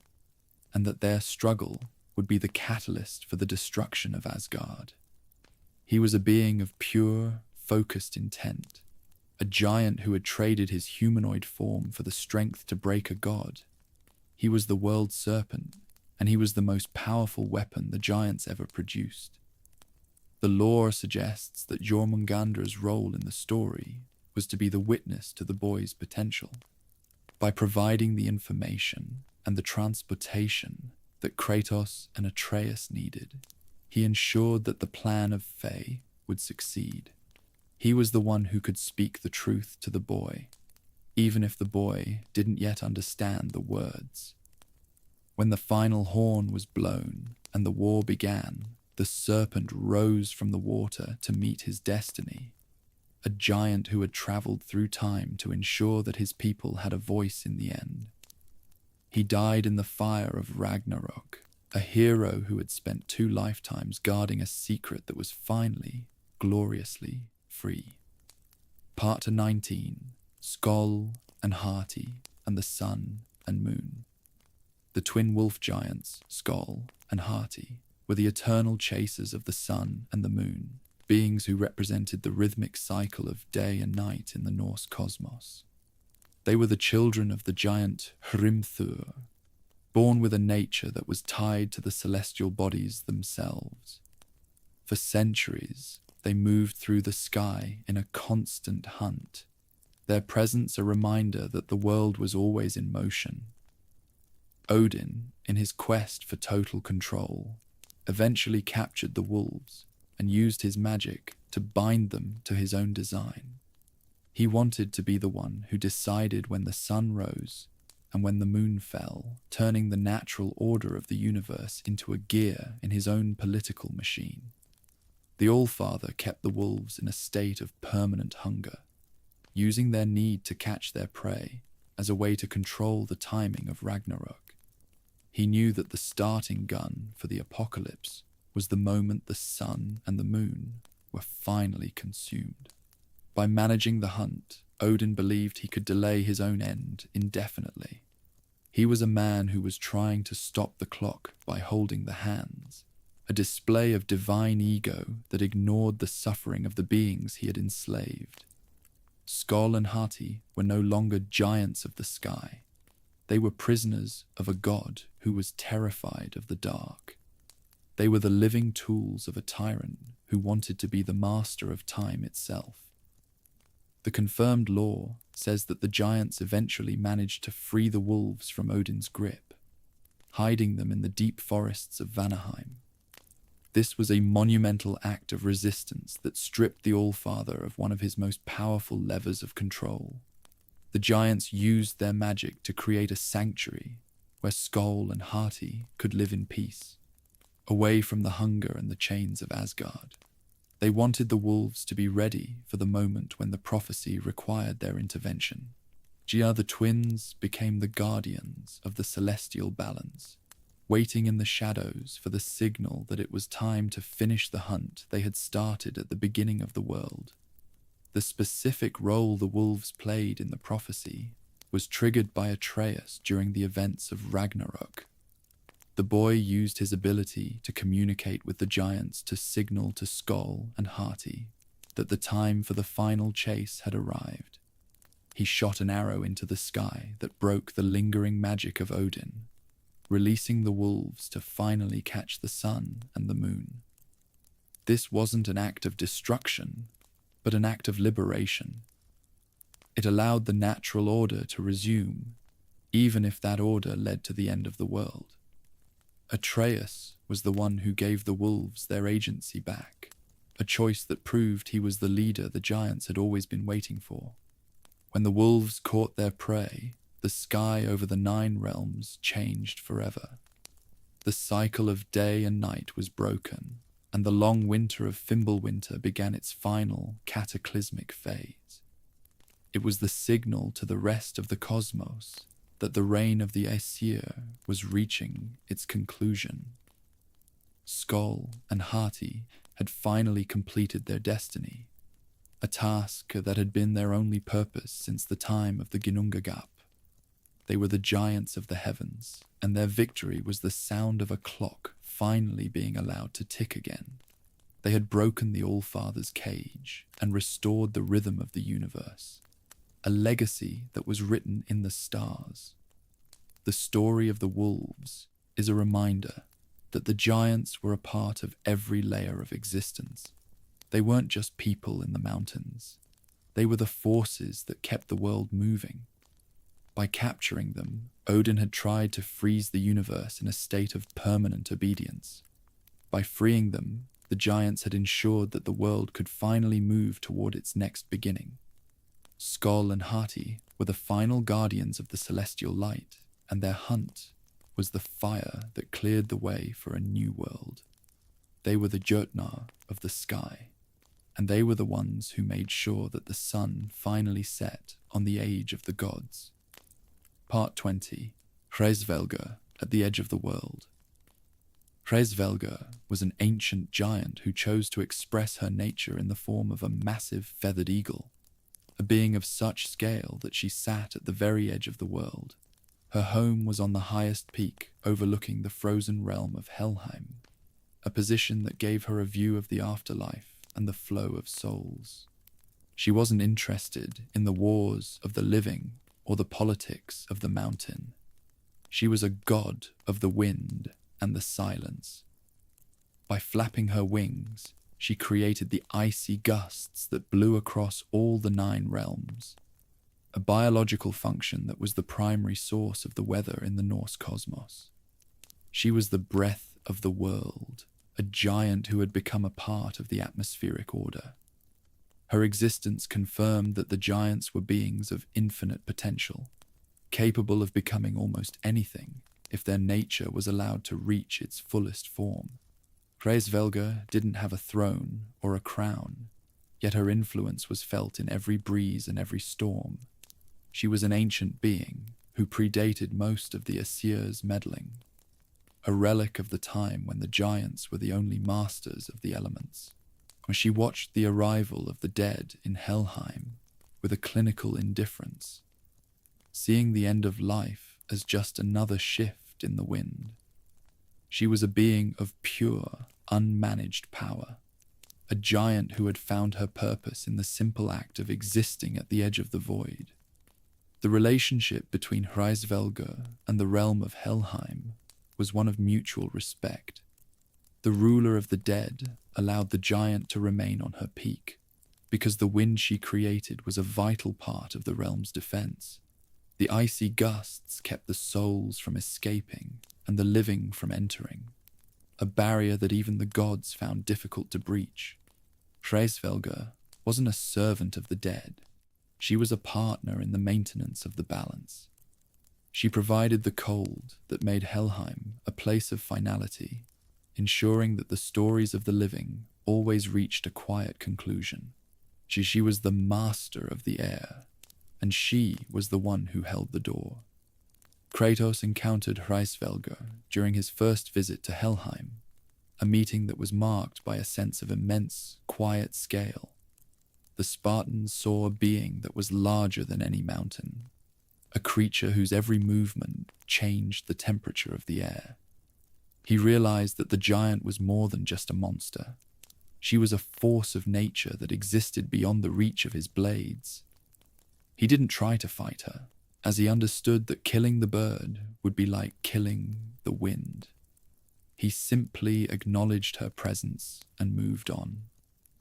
and that their struggle would be the catalyst for the destruction of Asgard. He was a being of pure, focused intent, a giant who had traded his humanoid form for the strength to break a god. He was the world's serpent, and he was the most powerful weapon the giants ever produced. The lore suggests that Jormungandr's role in the story was to be the witness to the boy's potential. By providing the information and the transportation that Kratos and Atreus needed, he ensured that the plan of Faye would succeed. He was the one who could speak the truth to the boy, even if the boy didn't yet understand the words. When the final horn was blown and the war began, the serpent rose from the water to meet his destiny, a giant who had traveled through time to ensure that his people had a voice in the end. He died in the fire of Ragnarok, a hero who had spent 2 lifetimes guarding a secret that was finally, gloriously free. Part 19, Skoll and Hati and the Sun and Moon. The twin wolf giants, Skoll and Hati, were the eternal chasers of the sun and the moon, beings who represented the rhythmic cycle of day and night in the Norse cosmos. They were the children of the giant Hrimthur, born with a nature that was tied to the celestial bodies themselves. For centuries, they moved through the sky in a constant hunt, their presence a reminder that the world was always in motion. Odin, in his quest for total control, eventually captured the wolves and used his magic to bind them to his own design. He wanted to be the one who decided when the sun rose and when the moon fell, turning the natural order of the universe into a gear in his own political machine. The Allfather kept the wolves in a state of permanent hunger, using their need to catch their prey as a way to control the timing of Ragnarok. He knew that the starting gun for the apocalypse was the moment the sun and the moon were finally consumed. By managing the hunt, Odin believed he could delay his own end indefinitely. He was a man who was trying to stop the clock by holding the hands, a display of divine ego that ignored the suffering of the beings he had enslaved. Skoll and Hati were no longer giants of the sky. They were prisoners of a god who was terrified of the dark. They were the living tools of a tyrant who wanted to be the master of time itself. The confirmed lore says that the giants eventually managed to free the wolves from Odin's grip, hiding them in the deep forests of Vanaheim. This was a monumental act of resistance that stripped the Allfather of one of his most powerful levers of control. The giants used their magic to create a sanctuary where Skoll and Hati could live in peace, away from the hunger and the chains of Asgard. They wanted the wolves to be ready for the moment when the prophecy required their intervention. Gia the twins became the guardians of the celestial balance, waiting in the shadows for the signal that it was time to finish the hunt they had started at the beginning of the world. The specific role the wolves played in the prophecy was triggered by Atreus during the events of Ragnarok. The boy used his ability to communicate with the giants to signal to Skoll and Hati that the time for the final chase had arrived. He shot an arrow into the sky that broke the lingering magic of Odin, releasing the wolves to finally catch the sun and the moon. This wasn't an act of destruction, but an act of liberation. It allowed the natural order to resume, even if that order led to the end of the world. Atreus was the one who gave the wolves their agency back, a choice that proved he was the leader the giants had always been waiting for. When the wolves caught their prey, the sky over the 9 realms changed forever. The cycle of day and night was broken, and the long winter of Fimbulwinter began its final cataclysmic phase. It was the signal to the rest of the cosmos that the reign of the Aesir was reaching its conclusion. Skoll and Hati had finally completed their destiny, a task that had been their only purpose since the time of the Ginnungagap. They were the giants of the heavens, and their victory was the sound of a clock finally being allowed to tick again. They had broken the Allfather's cage and restored the rhythm of the universe, a legacy that was written in the stars. The story of the wolves is a reminder that the giants were a part of every layer of existence. They weren't just people in the mountains. They were the forces that kept the world moving. By capturing them, Odin had tried to freeze the universe in a state of permanent obedience. By freeing them, the giants had ensured that the world could finally move toward its next beginning. Skoll and Hati were the final guardians of the celestial light, and their hunt was the fire that cleared the way for a new world. They were the Jötnar of the sky, and they were the ones who made sure that the sun finally set on the age of the gods. Part 20. Hreysvelgr at the edge of the world. Hreysvelgr was an ancient giant who chose to express her nature in the form of a massive feathered eagle, a being of such scale that she sat at the very edge of the world. Her home was on the highest peak overlooking the frozen realm of Helheim, a position that gave her a view of the afterlife and the flow of souls. She wasn't interested in the wars of the living or the politics of the mountain. She was a god of the wind and the silence. By flapping her wings, she created the icy gusts that blew across all the 9 realms, a biological function that was the primary source of the weather in the Norse cosmos. She was the breath of the world, a giant who had become a part of the atmospheric order. Her existence confirmed that the giants were beings of infinite potential, capable of becoming almost anything if their nature was allowed to reach its fullest form. Hraesvelgr didn't have a throne or a crown, yet her influence was felt in every breeze and every storm. She was an ancient being who predated most of the Aesir's meddling, a relic of the time when the giants were the only masters of the elements. When she watched the arrival of the dead in Helheim with a clinical indifference, seeing the end of life as just another shift in the wind. She was a being of pure, unmanaged power, a giant who had found her purpose in the simple act of existing at the edge of the void. The relationship between Hraesvelgr and the realm of Helheim was one of mutual respect. The ruler of the dead allowed the giant to remain on her peak, because the wind she created was a vital part of the realm's defense. The icy gusts kept the souls from escaping and the living from entering, a barrier that even the gods found difficult to breach. Hraesvelgr wasn't a servant of the dead. She was a partner in the maintenance of the balance. She provided the cold that made Helheim a place of finality, ensuring that the stories of the living always reached a quiet conclusion. She was the master of the air, and she was the one who held the door. Kratos encountered Hraesvelgr during his first visit to Helheim, a meeting that was marked by a sense of immense, quiet scale. The Spartans saw a being that was larger than any mountain, a creature whose every movement changed the temperature of the air. He realized that the giant was more than just a monster. She was a force of nature that existed beyond the reach of his blades. He didn't try to fight her, as he understood that killing the bird would be like killing the wind. He simply acknowledged her presence and moved on,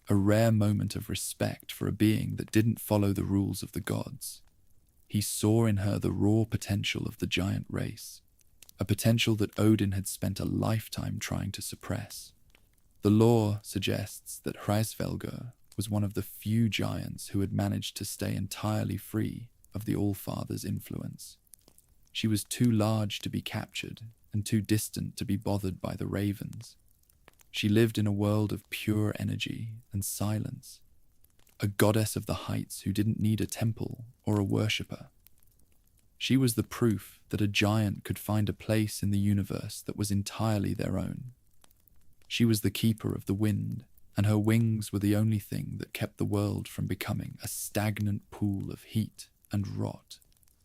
a rare moment of respect for a being that didn't follow the rules of the gods. He saw in her the raw potential of the giant race, a potential that Odin had spent a lifetime trying to suppress. The lore suggests that Hraesvelgr was one of the few giants who had managed to stay entirely free of the Allfather's influence. She was too large to be captured and too distant to be bothered by the ravens. She lived in a world of pure energy and silence, a goddess of the heights who didn't need a temple or a worshipper. She was the proof that a giant could find a place in the universe that was entirely their own. She was the keeper of the wind, and her wings were the only thing that kept the world from becoming a stagnant pool of heat and rot.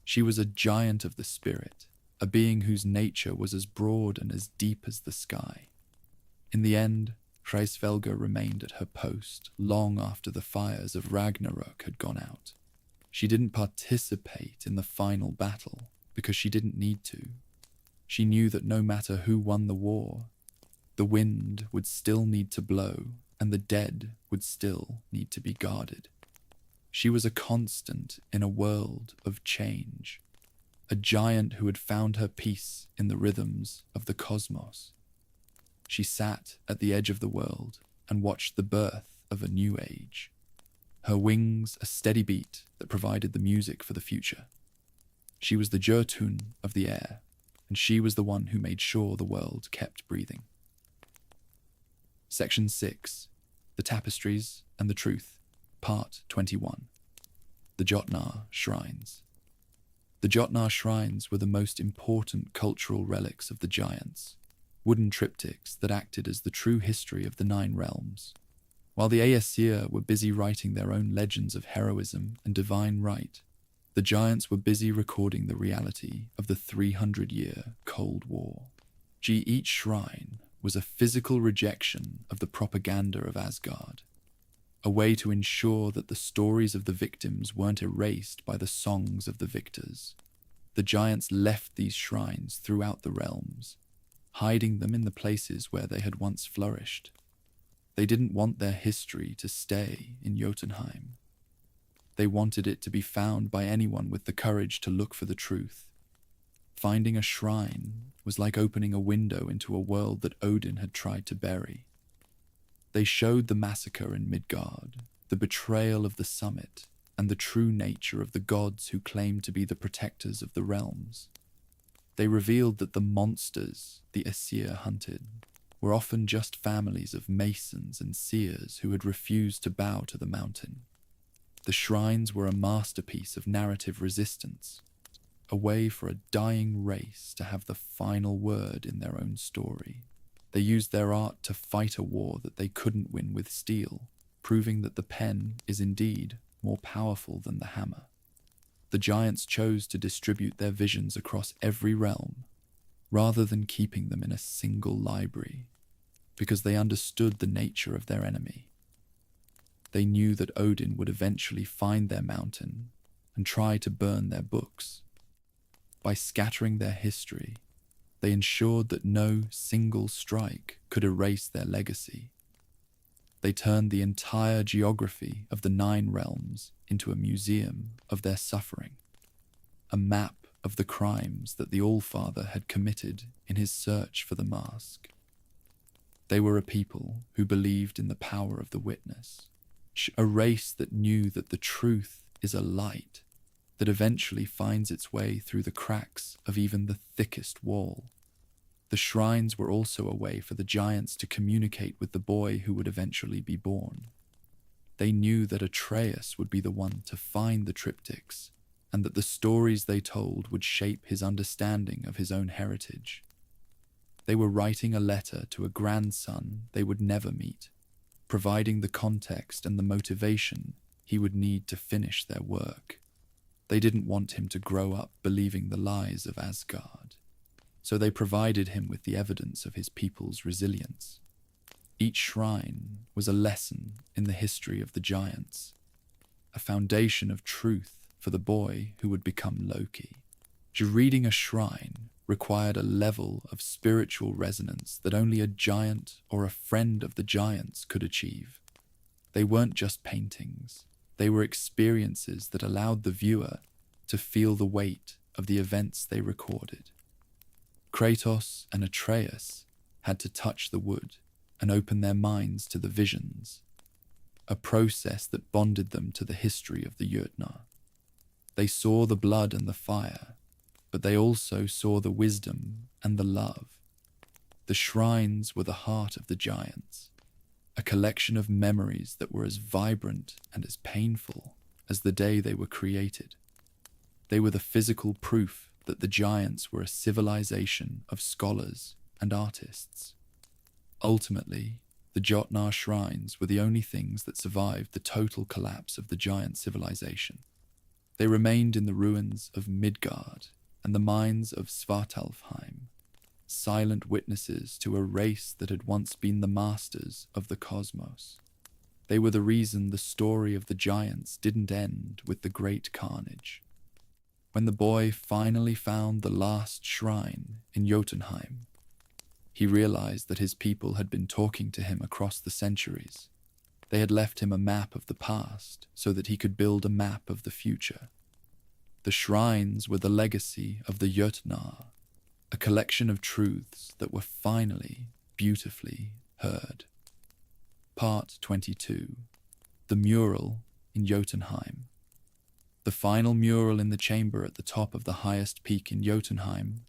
She was a giant of the spirit, a being whose nature was as broad and as deep as the sky. In the end, Hraesvelgr remained at her post long after the fires of Ragnarok had gone out. She didn't participate in the final battle because she didn't need to. She knew that no matter who won the war, the wind would still need to blow and the dead would still need to be guarded. She was a constant in a world of change, a giant who had found her peace in the rhythms of the cosmos. She sat at the edge of the world and watched the birth of a new age, her wings a steady beat that provided the music for the future. She was the Jötunheim of the air, and she was the one who made sure the world kept breathing. Section 6, The Tapestries and the Truth, Part 21. The Jötnar Shrines. The Jötnar Shrines were the most important cultural relics of the giants, wooden triptychs that acted as the true history of the 9 realms. While the Aesir were busy writing their own legends of heroism and divine right, the giants were busy recording the reality of the 300-year Cold War. Each shrine was a physical rejection of the propaganda of Asgard, a way to ensure that the stories of the victims weren't erased by the songs of the victors. The giants left these shrines throughout the realms, hiding them in the places where they had once flourished. They didn't want their history to stay in Jötunheim. They wanted it to be found by anyone with the courage to look for the truth. Finding a shrine was like opening a window into a world that Odin had tried to bury. They showed the massacre in Midgard, the betrayal of the summit, and the true nature of the gods who claimed to be the protectors of the realms. They revealed that the monsters the Aesir hunted were often just families of masons and seers who had refused to bow to the mountain. The shrines were a masterpiece of narrative resistance, a way for a dying race to have the final word in their own story. They used their art to fight a war that they couldn't win with steel, proving that the pen is indeed more powerful than the hammer. The giants chose to distribute their visions across every realm, rather than keeping them in a single library, because they understood the nature of their enemy. They knew that Odin would eventually find their mountain and try to burn their books. By scattering their history, they ensured that no single strike could erase their legacy. They turned the entire geography of the 9 realms into a museum of their suffering, a map of the crimes that the Allfather had committed in his search for the mask. They were a people who believed in the power of the witness, a race that knew that the truth is a light that eventually finds its way through the cracks of even the thickest wall. The shrines were also a way for the giants to communicate with the boy who would eventually be born. They knew that Atreus would be the one to find the triptychs, and that the stories they told would shape his understanding of his own heritage. They were writing a letter to a grandson they would never meet, providing the context and the motivation he would need to finish their work. They didn't want him to grow up believing the lies of Asgard, so they provided him with the evidence of his people's resilience. Each shrine was a lesson in the history of the giants, a foundation of truth for the boy who would become Loki. Reading a shrine required a level of spiritual resonance that only a giant or a friend of the giants could achieve. They weren't just paintings, they were experiences that allowed the viewer to feel the weight of the events they recorded. Kratos and Atreus had to touch the wood and open their minds to the visions, a process that bonded them to the history of the Jötnar. They saw the blood and the fire, but they also saw the wisdom and the love. The shrines were the heart of the giants, a collection of memories that were as vibrant and as painful as the day they were created. They were the physical proof that the giants were a civilization of scholars and artists. Ultimately, the Jötnar shrines were the only things that survived the total collapse of the giant civilization. They remained in the ruins of Midgard and the mines of Svartalfheim, silent witnesses to a race that had once been the masters of the cosmos. They were the reason the story of the giants didn't end with the great carnage. When the boy finally found the last shrine in Jötunheim, he realized that his people had been talking to him across the centuries. They had left him a map of the past so that he could build a map of the future. The shrines were the legacy of the Jötnar, a collection of truths that were finally, beautifully heard. Part 22. The Mural in Jötunheim. The final mural in the chamber at the top of the highest peak in Jötunheim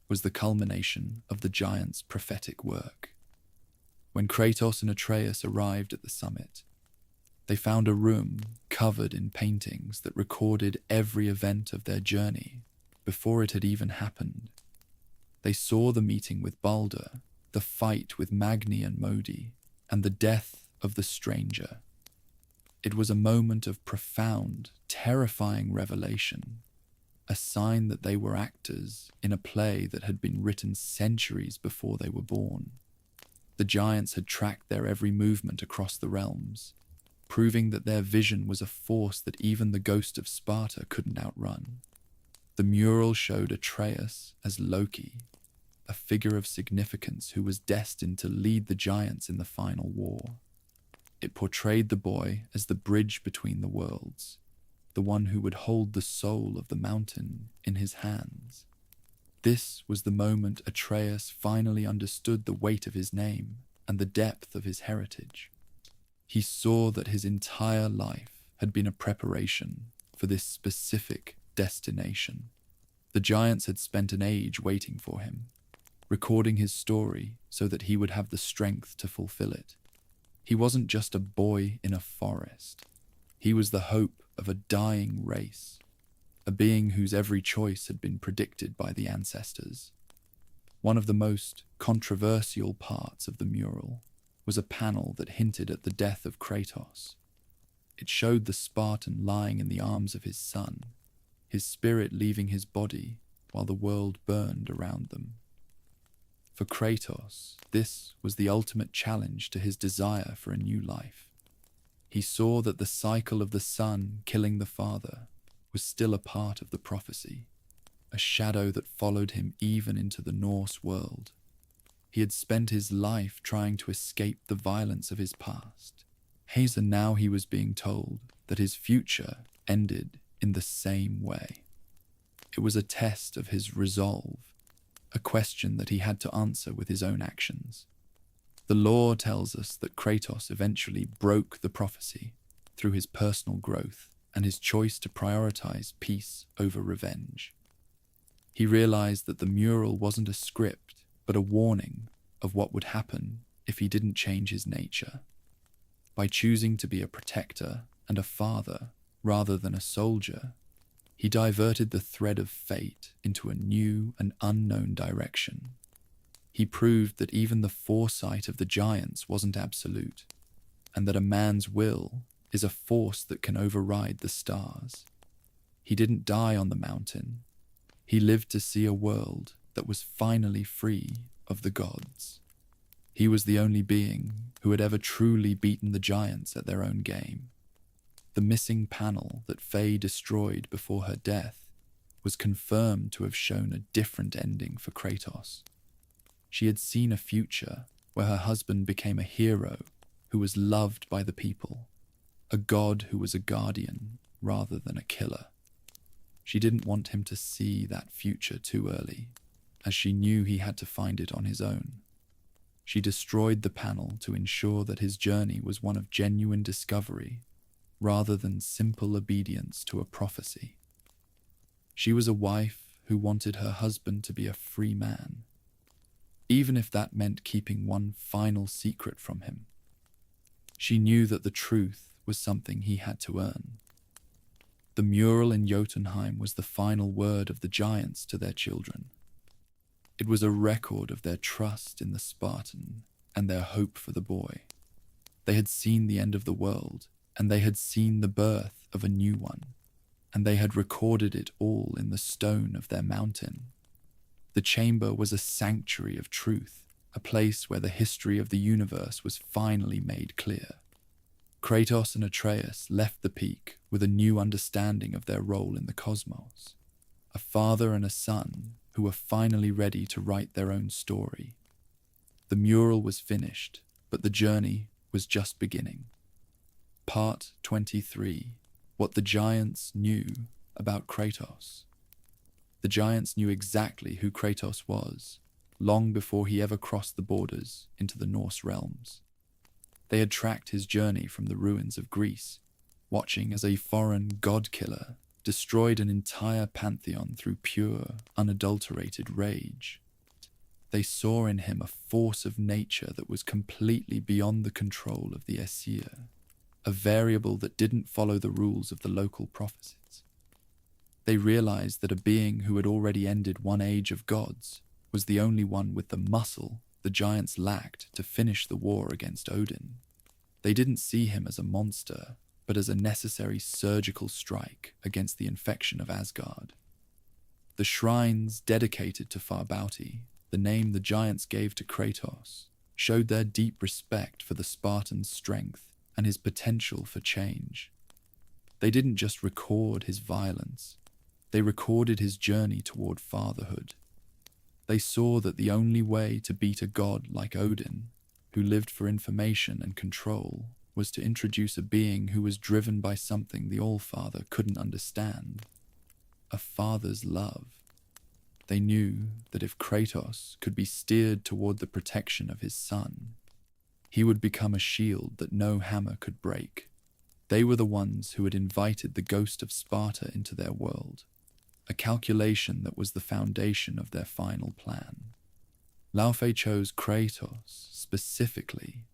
was the culmination of the giants' prophetic work. When Kratos and Atreus arrived at the summit, they found a room covered in paintings that recorded every event of their journey before it had even happened. They saw the meeting with Balder, the fight with Magni and Modi, and the death of the stranger. It was a moment of profound, terrifying revelation, a sign that they were actors in a play that had been written centuries before they were born. The giants had tracked their every movement across the realms, proving that their vision was a force that even the ghost of Sparta couldn't outrun. The mural showed Atreus as Loki, a figure of significance who was destined to lead the giants in the final war. It portrayed the boy as the bridge between the worlds, the one who would hold the soul of the mountain in his hands. This was the moment Atreus finally understood the weight of his name and the depth of his heritage. He saw that his entire life had been a preparation for this specific destination. The giants had spent an age waiting for him, recording his story so that he would have the strength to fulfill it. He wasn't just a boy in a forest. He was the hope of a dying race, a being whose every choice had been predicted by the ancestors. One of the most controversial parts of the mural was a panel that hinted at the death of Kratos. It showed the Spartan lying in the arms of his son, his spirit leaving his body while the world burned around them. For Kratos, this was the ultimate challenge to his desire for a new life. He saw that the cycle of the son killing the father was still a part of the prophecy, a shadow that followed him even into the Norse world. He had spent his life trying to escape the violence of his past. And now he was being told that his future ended in the same way. It was a test of his resolve, a question that he had to answer with his own actions. The lore tells us that Kratos eventually broke the prophecy through his personal growth and his choice to prioritize peace over revenge. He realized that the mural wasn't a script, but a warning of what would happen if he didn't change his nature. By choosing to be a protector and a father rather than a soldier, he diverted the thread of fate into a new and unknown direction. He proved that even the foresight of the giants wasn't absolute, and that a man's will is a force that can override the stars. He didn't die on the mountain. He lived to see a world that was finally free of the gods. He was the only being who had ever truly beaten the giants at their own game. The missing panel that Faye destroyed before her death was confirmed to have shown a different ending for Kratos. She had seen a future where her husband became a hero who was loved by the people, a god who was a guardian rather than a killer. She didn't want him to see that future too early, as she knew he had to find it on his own. She destroyed the panel to ensure that his journey was one of genuine discovery rather than simple obedience to a prophecy. She was a wife who wanted her husband to be a free man, even if that meant keeping one final secret from him. She knew that the truth was something he had to earn. The mural in Jötunheim was the final word of the giants to their children. It was a record of their trust in the Spartan and their hope for the boy. They had seen the end of the world, and they had seen the birth of a new one, and they had recorded it all in the stone of their mountain. The chamber was a sanctuary of truth, a place where the history of the universe was finally made clear. Kratos and Atreus left the peak with a new understanding of their role in the cosmos, a father and a son who were finally ready to write their own story. The mural was finished, but the journey was just beginning. Part 23. What the giants knew about Kratos. The giants knew exactly who Kratos was, long before he ever crossed the borders into the Norse realms. They had tracked his journey from the ruins of Greece, watching as a foreign god-killer destroyed an entire pantheon through pure, unadulterated rage. They saw in him a force of nature that was completely beyond the control of the Aesir, a variable that didn't follow the rules of the local prophecies. They realized that a being who had already ended one age of gods was the only one with the muscle the giants lacked to finish the war against Odin. They didn't see him as a monster, but as a necessary surgical strike against the infection of Asgard. The shrines dedicated to Farbauti, the name the giants gave to Kratos, showed their deep respect for the Spartan's strength and his potential for change. They didn't just record his violence, They recorded his journey toward fatherhood. They saw that the only way to beat a god like Odin, who lived for information and control, was to introduce a being who was driven by something the Allfather couldn't understand: a father's love. They knew that if Kratos could be steered toward the protection of his son, he would become a shield that no hammer could break. They were the ones who had invited the ghost of Sparta into their world, a calculation that was the foundation of their final plan. Faye chose Kratos specifically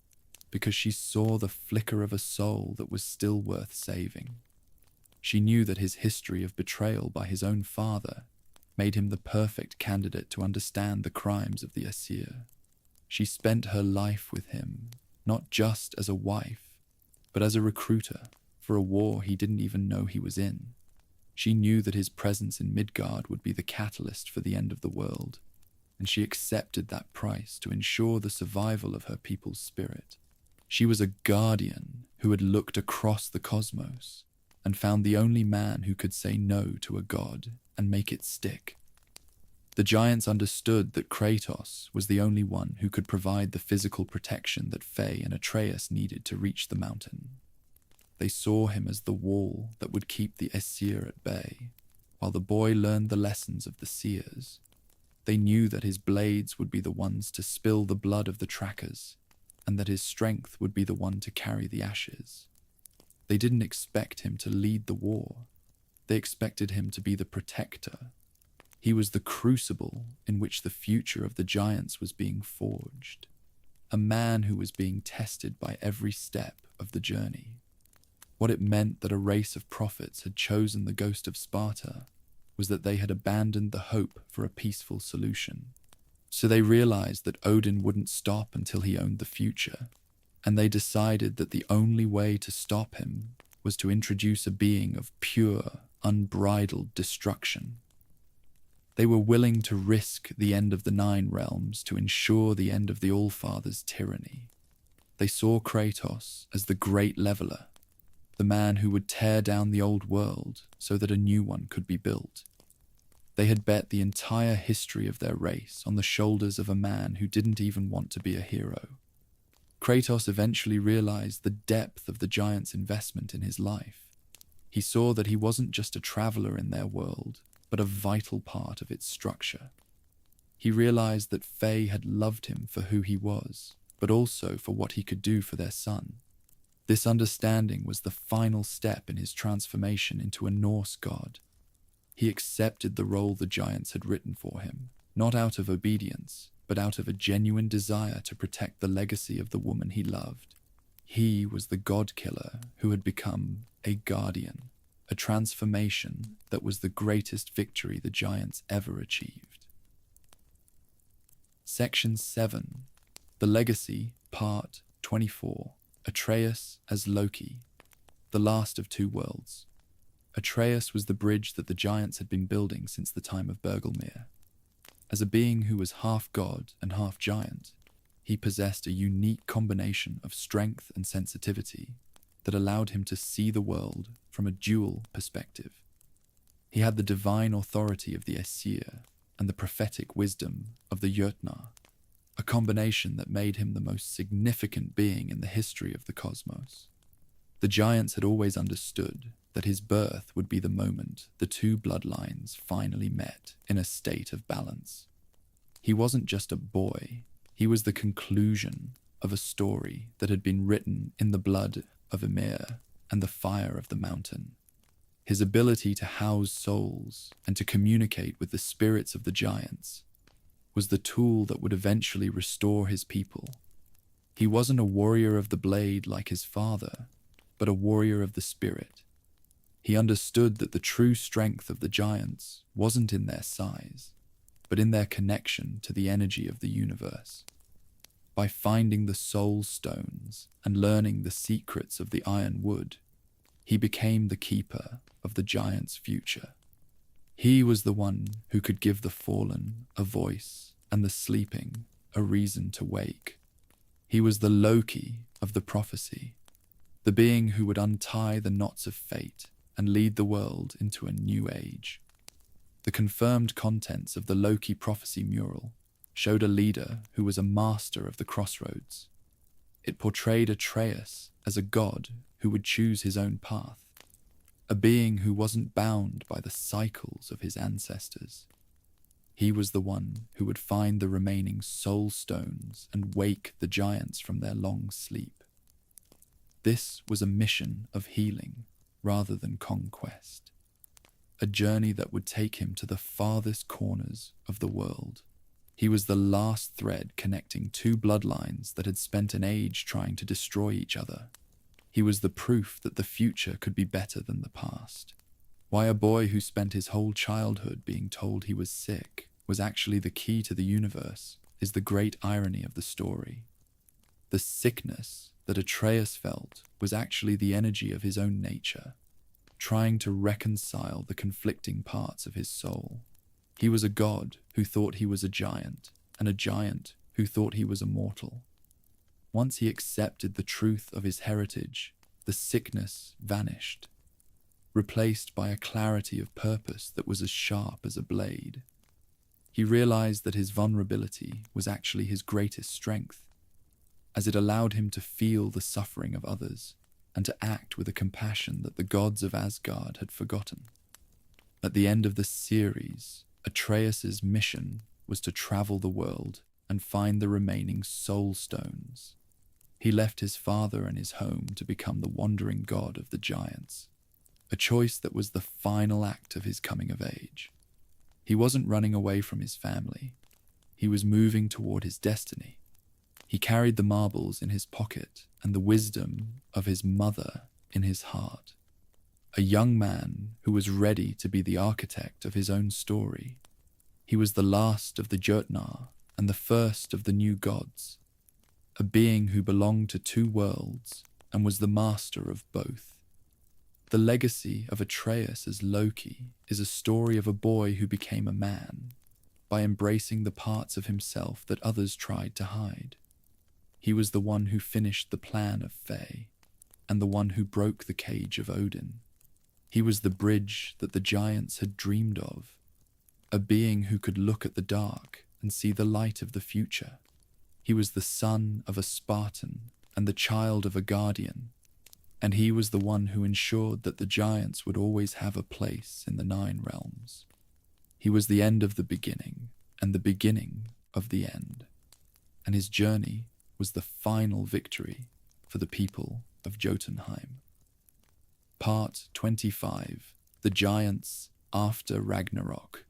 because she saw the flicker of a soul that was still worth saving. She knew that his history of betrayal by his own father made him the perfect candidate to understand the crimes of the Aesir. She spent her life with him, not just as a wife, but as a recruiter for a war he didn't even know he was in. She knew that his presence in Midgard would be the catalyst for the end of the world, and she accepted that price to ensure the survival of her people's spirit. She was a guardian who had looked across the cosmos and found the only man who could say no to a god and make it stick. The giants understood that Kratos was the only one who could provide the physical protection that Faye and Atreus needed to reach the mountain. They saw him as the wall that would keep the Aesir at bay, while the boy learned the lessons of the seers. They knew that his blades would be the ones to spill the blood of the trackers, and that his strength would be the one to carry the ashes. They didn't expect him to lead the war. They expected him to be the protector. He was the crucible in which the future of the giants was being forged, a man who was being tested by every step of the journey. What it meant that a race of prophets had chosen the ghost of Sparta was that they had abandoned the hope for a peaceful solution. So they realized that Odin wouldn't stop until he owned the future, and they decided that the only way to stop him was to introduce a being of pure, unbridled destruction. They were willing to risk the end of the Nine Realms to ensure the end of the Allfather's tyranny. They saw Kratos as the great leveler, the man who would tear down the old world so that a new one could be built. They had bet the entire history of their race on the shoulders of a man who didn't even want to be a hero. Kratos eventually realized the depth of the giants' investment in his life. He saw that he wasn't just a traveler in their world, but a vital part of its structure. He realized that Faye had loved him for who he was, but also for what he could do for their son. This understanding was the final step in his transformation into a Norse god. He accepted the role the giants had written for him, not out of obedience, but out of a genuine desire to protect the legacy of the woman he loved. He was the god-killer who had become a guardian, a transformation that was the greatest victory the giants ever achieved. Section 7. The Legacy, Part 24. Atreus as Loki, the last of two worlds. Atreus was the bridge that the giants had been building since the time of Bergelmir. As a being who was half god and half giant, he possessed a unique combination of strength and sensitivity that allowed him to see the world from a dual perspective. He had the divine authority of the Aesir and the prophetic wisdom of the Jötnar, a combination that made him the most significant being in the history of the cosmos. The giants had always understood that his birth would be the moment the two bloodlines finally met in a state of balance. He wasn't just a boy, he was the conclusion of a story that had been written in the blood of Ymir and the fire of the mountain. His ability to house souls and to communicate with the spirits of the giants was the tool that would eventually restore his people. He wasn't a warrior of the blade like his father, but a warrior of the spirit. He understood that the true strength of the giants wasn't in their size, but in their connection to the energy of the universe. By finding the soul stones and learning the secrets of the iron wood, he became the keeper of the giants' future. He was the one who could give the fallen a voice and the sleeping a reason to wake. He was the Loki of the prophecy, the being who would untie the knots of fate and lead the world into a new age. The confirmed contents of the Loki prophecy mural showed a leader who was a master of the crossroads. It portrayed Atreus as a god who would choose his own path, a being who wasn't bound by the cycles of his ancestors. He was the one who would find the remaining soul stones and wake the giants from their long sleep. This was a mission of healing rather than conquest, a journey that would take him to the farthest corners of the world. He was the last thread connecting two bloodlines that had spent an age trying to destroy each other. He was the proof that the future could be better than the past. Why a boy who spent his whole childhood being told he was sick was actually the key to the universe is the great irony of the story. The sickness that Atreus felt was actually the energy of his own nature, trying to reconcile the conflicting parts of his soul. He was a god who thought he was a giant, and a giant who thought he was immortal. Once he accepted the truth of his heritage, the sickness vanished, replaced by a clarity of purpose that was as sharp as a blade. He realized that his vulnerability was actually his greatest strength, as it allowed him to feel the suffering of others and to act with a compassion that the gods of Asgard had forgotten. At the end of the series, Atreus's mission was to travel the world and find the remaining soul stones. He left his father and his home to become the wandering god of the giants, a choice that was the final act of his coming of age. He wasn't running away from his family. He was moving toward his destiny. He carried the marbles in his pocket and the wisdom of his mother in his heart. A young man who was ready to be the architect of his own story. He was the last of the Jötnar and the first of the new gods, a being who belonged to two worlds and was the master of both. The legacy of Atreus as Loki is a story of a boy who became a man by embracing the parts of himself that others tried to hide. He was the one who finished the plan of Faye and the one who broke the cage of Odin. He was the bridge that the giants had dreamed of, a being who could look at the dark and see the light of the future. He was the son of a Spartan and the child of a guardian, and he was the one who ensured that the giants would always have a place in the 9 realms. He was the end of the beginning and the beginning of the end, and his journey was the final victory for the people of Jötunheim. Part 25. The Giants after Ragnarok.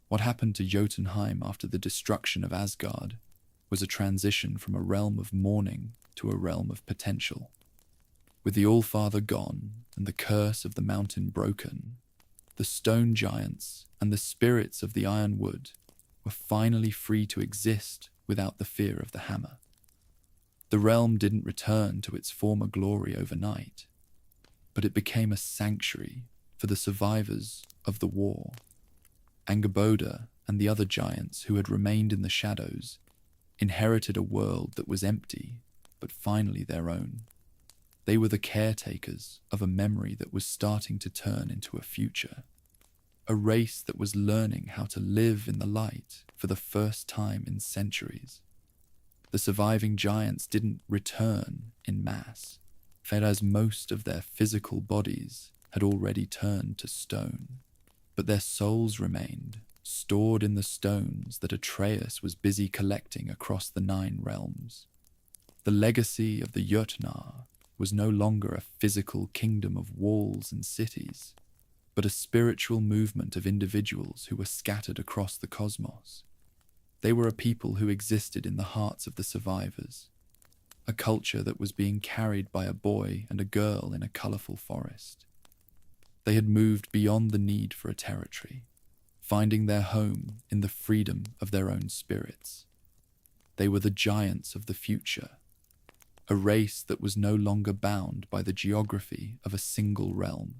What happened to Jötunheim after the destruction of Asgard was a transition from a realm of mourning to a realm of potential. With the Allfather gone and the curse of the mountain broken, the stone giants and the spirits of the iron wood were finally free to exist without the fear of the hammer. The realm didn't return to its former glory overnight, but it became a sanctuary for the survivors of the war. Angerboda and the other giants who had remained in the shadows inherited a world that was empty, but finally their own. They were the caretakers of a memory that was starting to turn into a future, a race that was learning how to live in the light for the first time in centuries. The surviving giants didn't return in mass, whereas most of their physical bodies had already turned to stone. But their souls remained, stored in the stones that Atreus was busy collecting across the 9 realms. The legacy of the Jötnar was no longer a physical kingdom of walls and cities, but a spiritual movement of individuals who were scattered across the cosmos. They were a people who existed in the hearts of the survivors, a culture that was being carried by a boy and a girl in a colorful forest. They had moved beyond the need for a territory, finding their home in the freedom of their own spirits. They were the giants of the future, a race that was no longer bound by the geography of a single realm.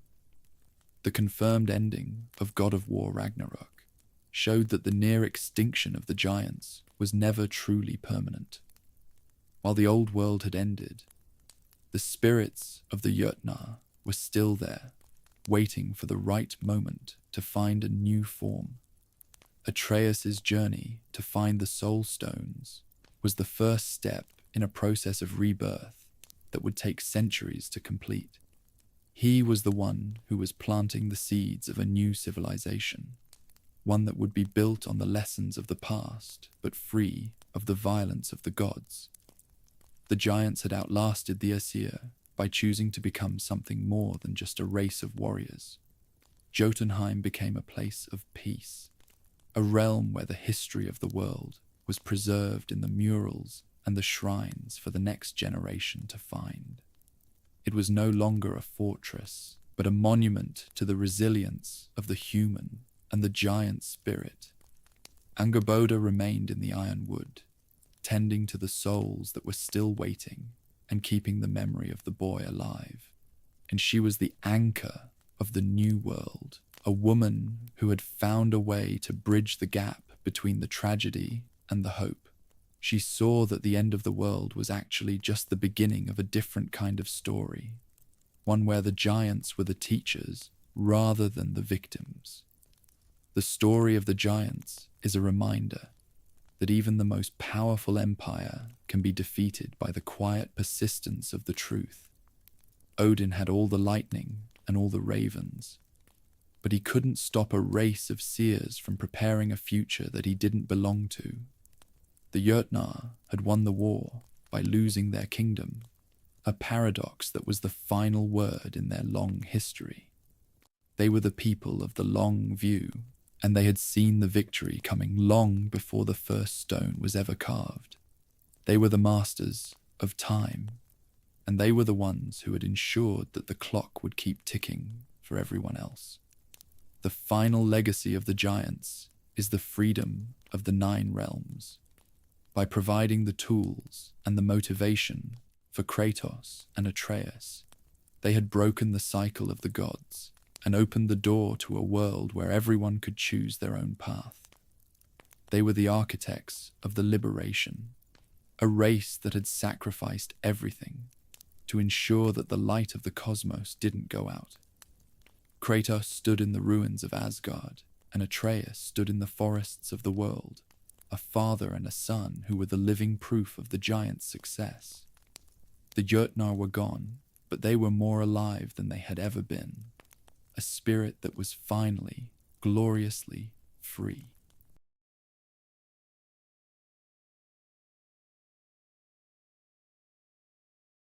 The confirmed ending of God of War Ragnarok showed that the near extinction of the giants was never truly permanent. While the old world had ended, the spirits of the Jötnar were still there, waiting for the right moment to find a new form. Atreus's journey to find the soul stones was the first step in a process of rebirth that would take centuries to complete. He was the one who was planting the seeds of a new civilization, one that would be built on the lessons of the past, but free of the violence of the gods. The giants had outlasted the Aesir by choosing to become something more than just a race of warriors. Jötunheim became a place of peace, a realm where the history of the world was preserved in the murals and the shrines for the next generation to find. It was no longer a fortress, but a monument to the resilience of the human and the giant spirit. Angerboda remained in the ironwood, tending to the souls that were still waiting and keeping the memory of the boy alive. And she was the anchor of the new world, a woman who had found a way to bridge the gap between the tragedy and the hope. She saw that the end of the world was actually just the beginning of a different kind of story, one where the giants were the teachers rather than the victims. The story of the giants is a reminder that even the most powerful empire can be defeated by the quiet persistence of the truth. Odin had all the lightning and all the ravens, but he couldn't stop a race of seers from preparing a future that he didn't belong to. The Jötnar had won the war by losing their kingdom, a paradox that was the final word in their long history. They were the people of the long view, and they had seen the victory coming long before the first stone was ever carved. They were the masters of time, and they were the ones who had ensured that the clock would keep ticking for everyone else. The final legacy of the giants is the freedom of the 9 realms. By providing the tools and the motivation for Kratos and Atreus, they had broken the cycle of the gods and opened the door to a world where everyone could choose their own path. They were the architects of the liberation, a race that had sacrificed everything to ensure that the light of the cosmos didn't go out. Kratos stood in the ruins of Asgard, and Atreus stood in the forests of the world, a father and a son who were the living proof of the giants' success. The Jötnar were gone, but they were more alive than they had ever been, a spirit that was finally, gloriously free.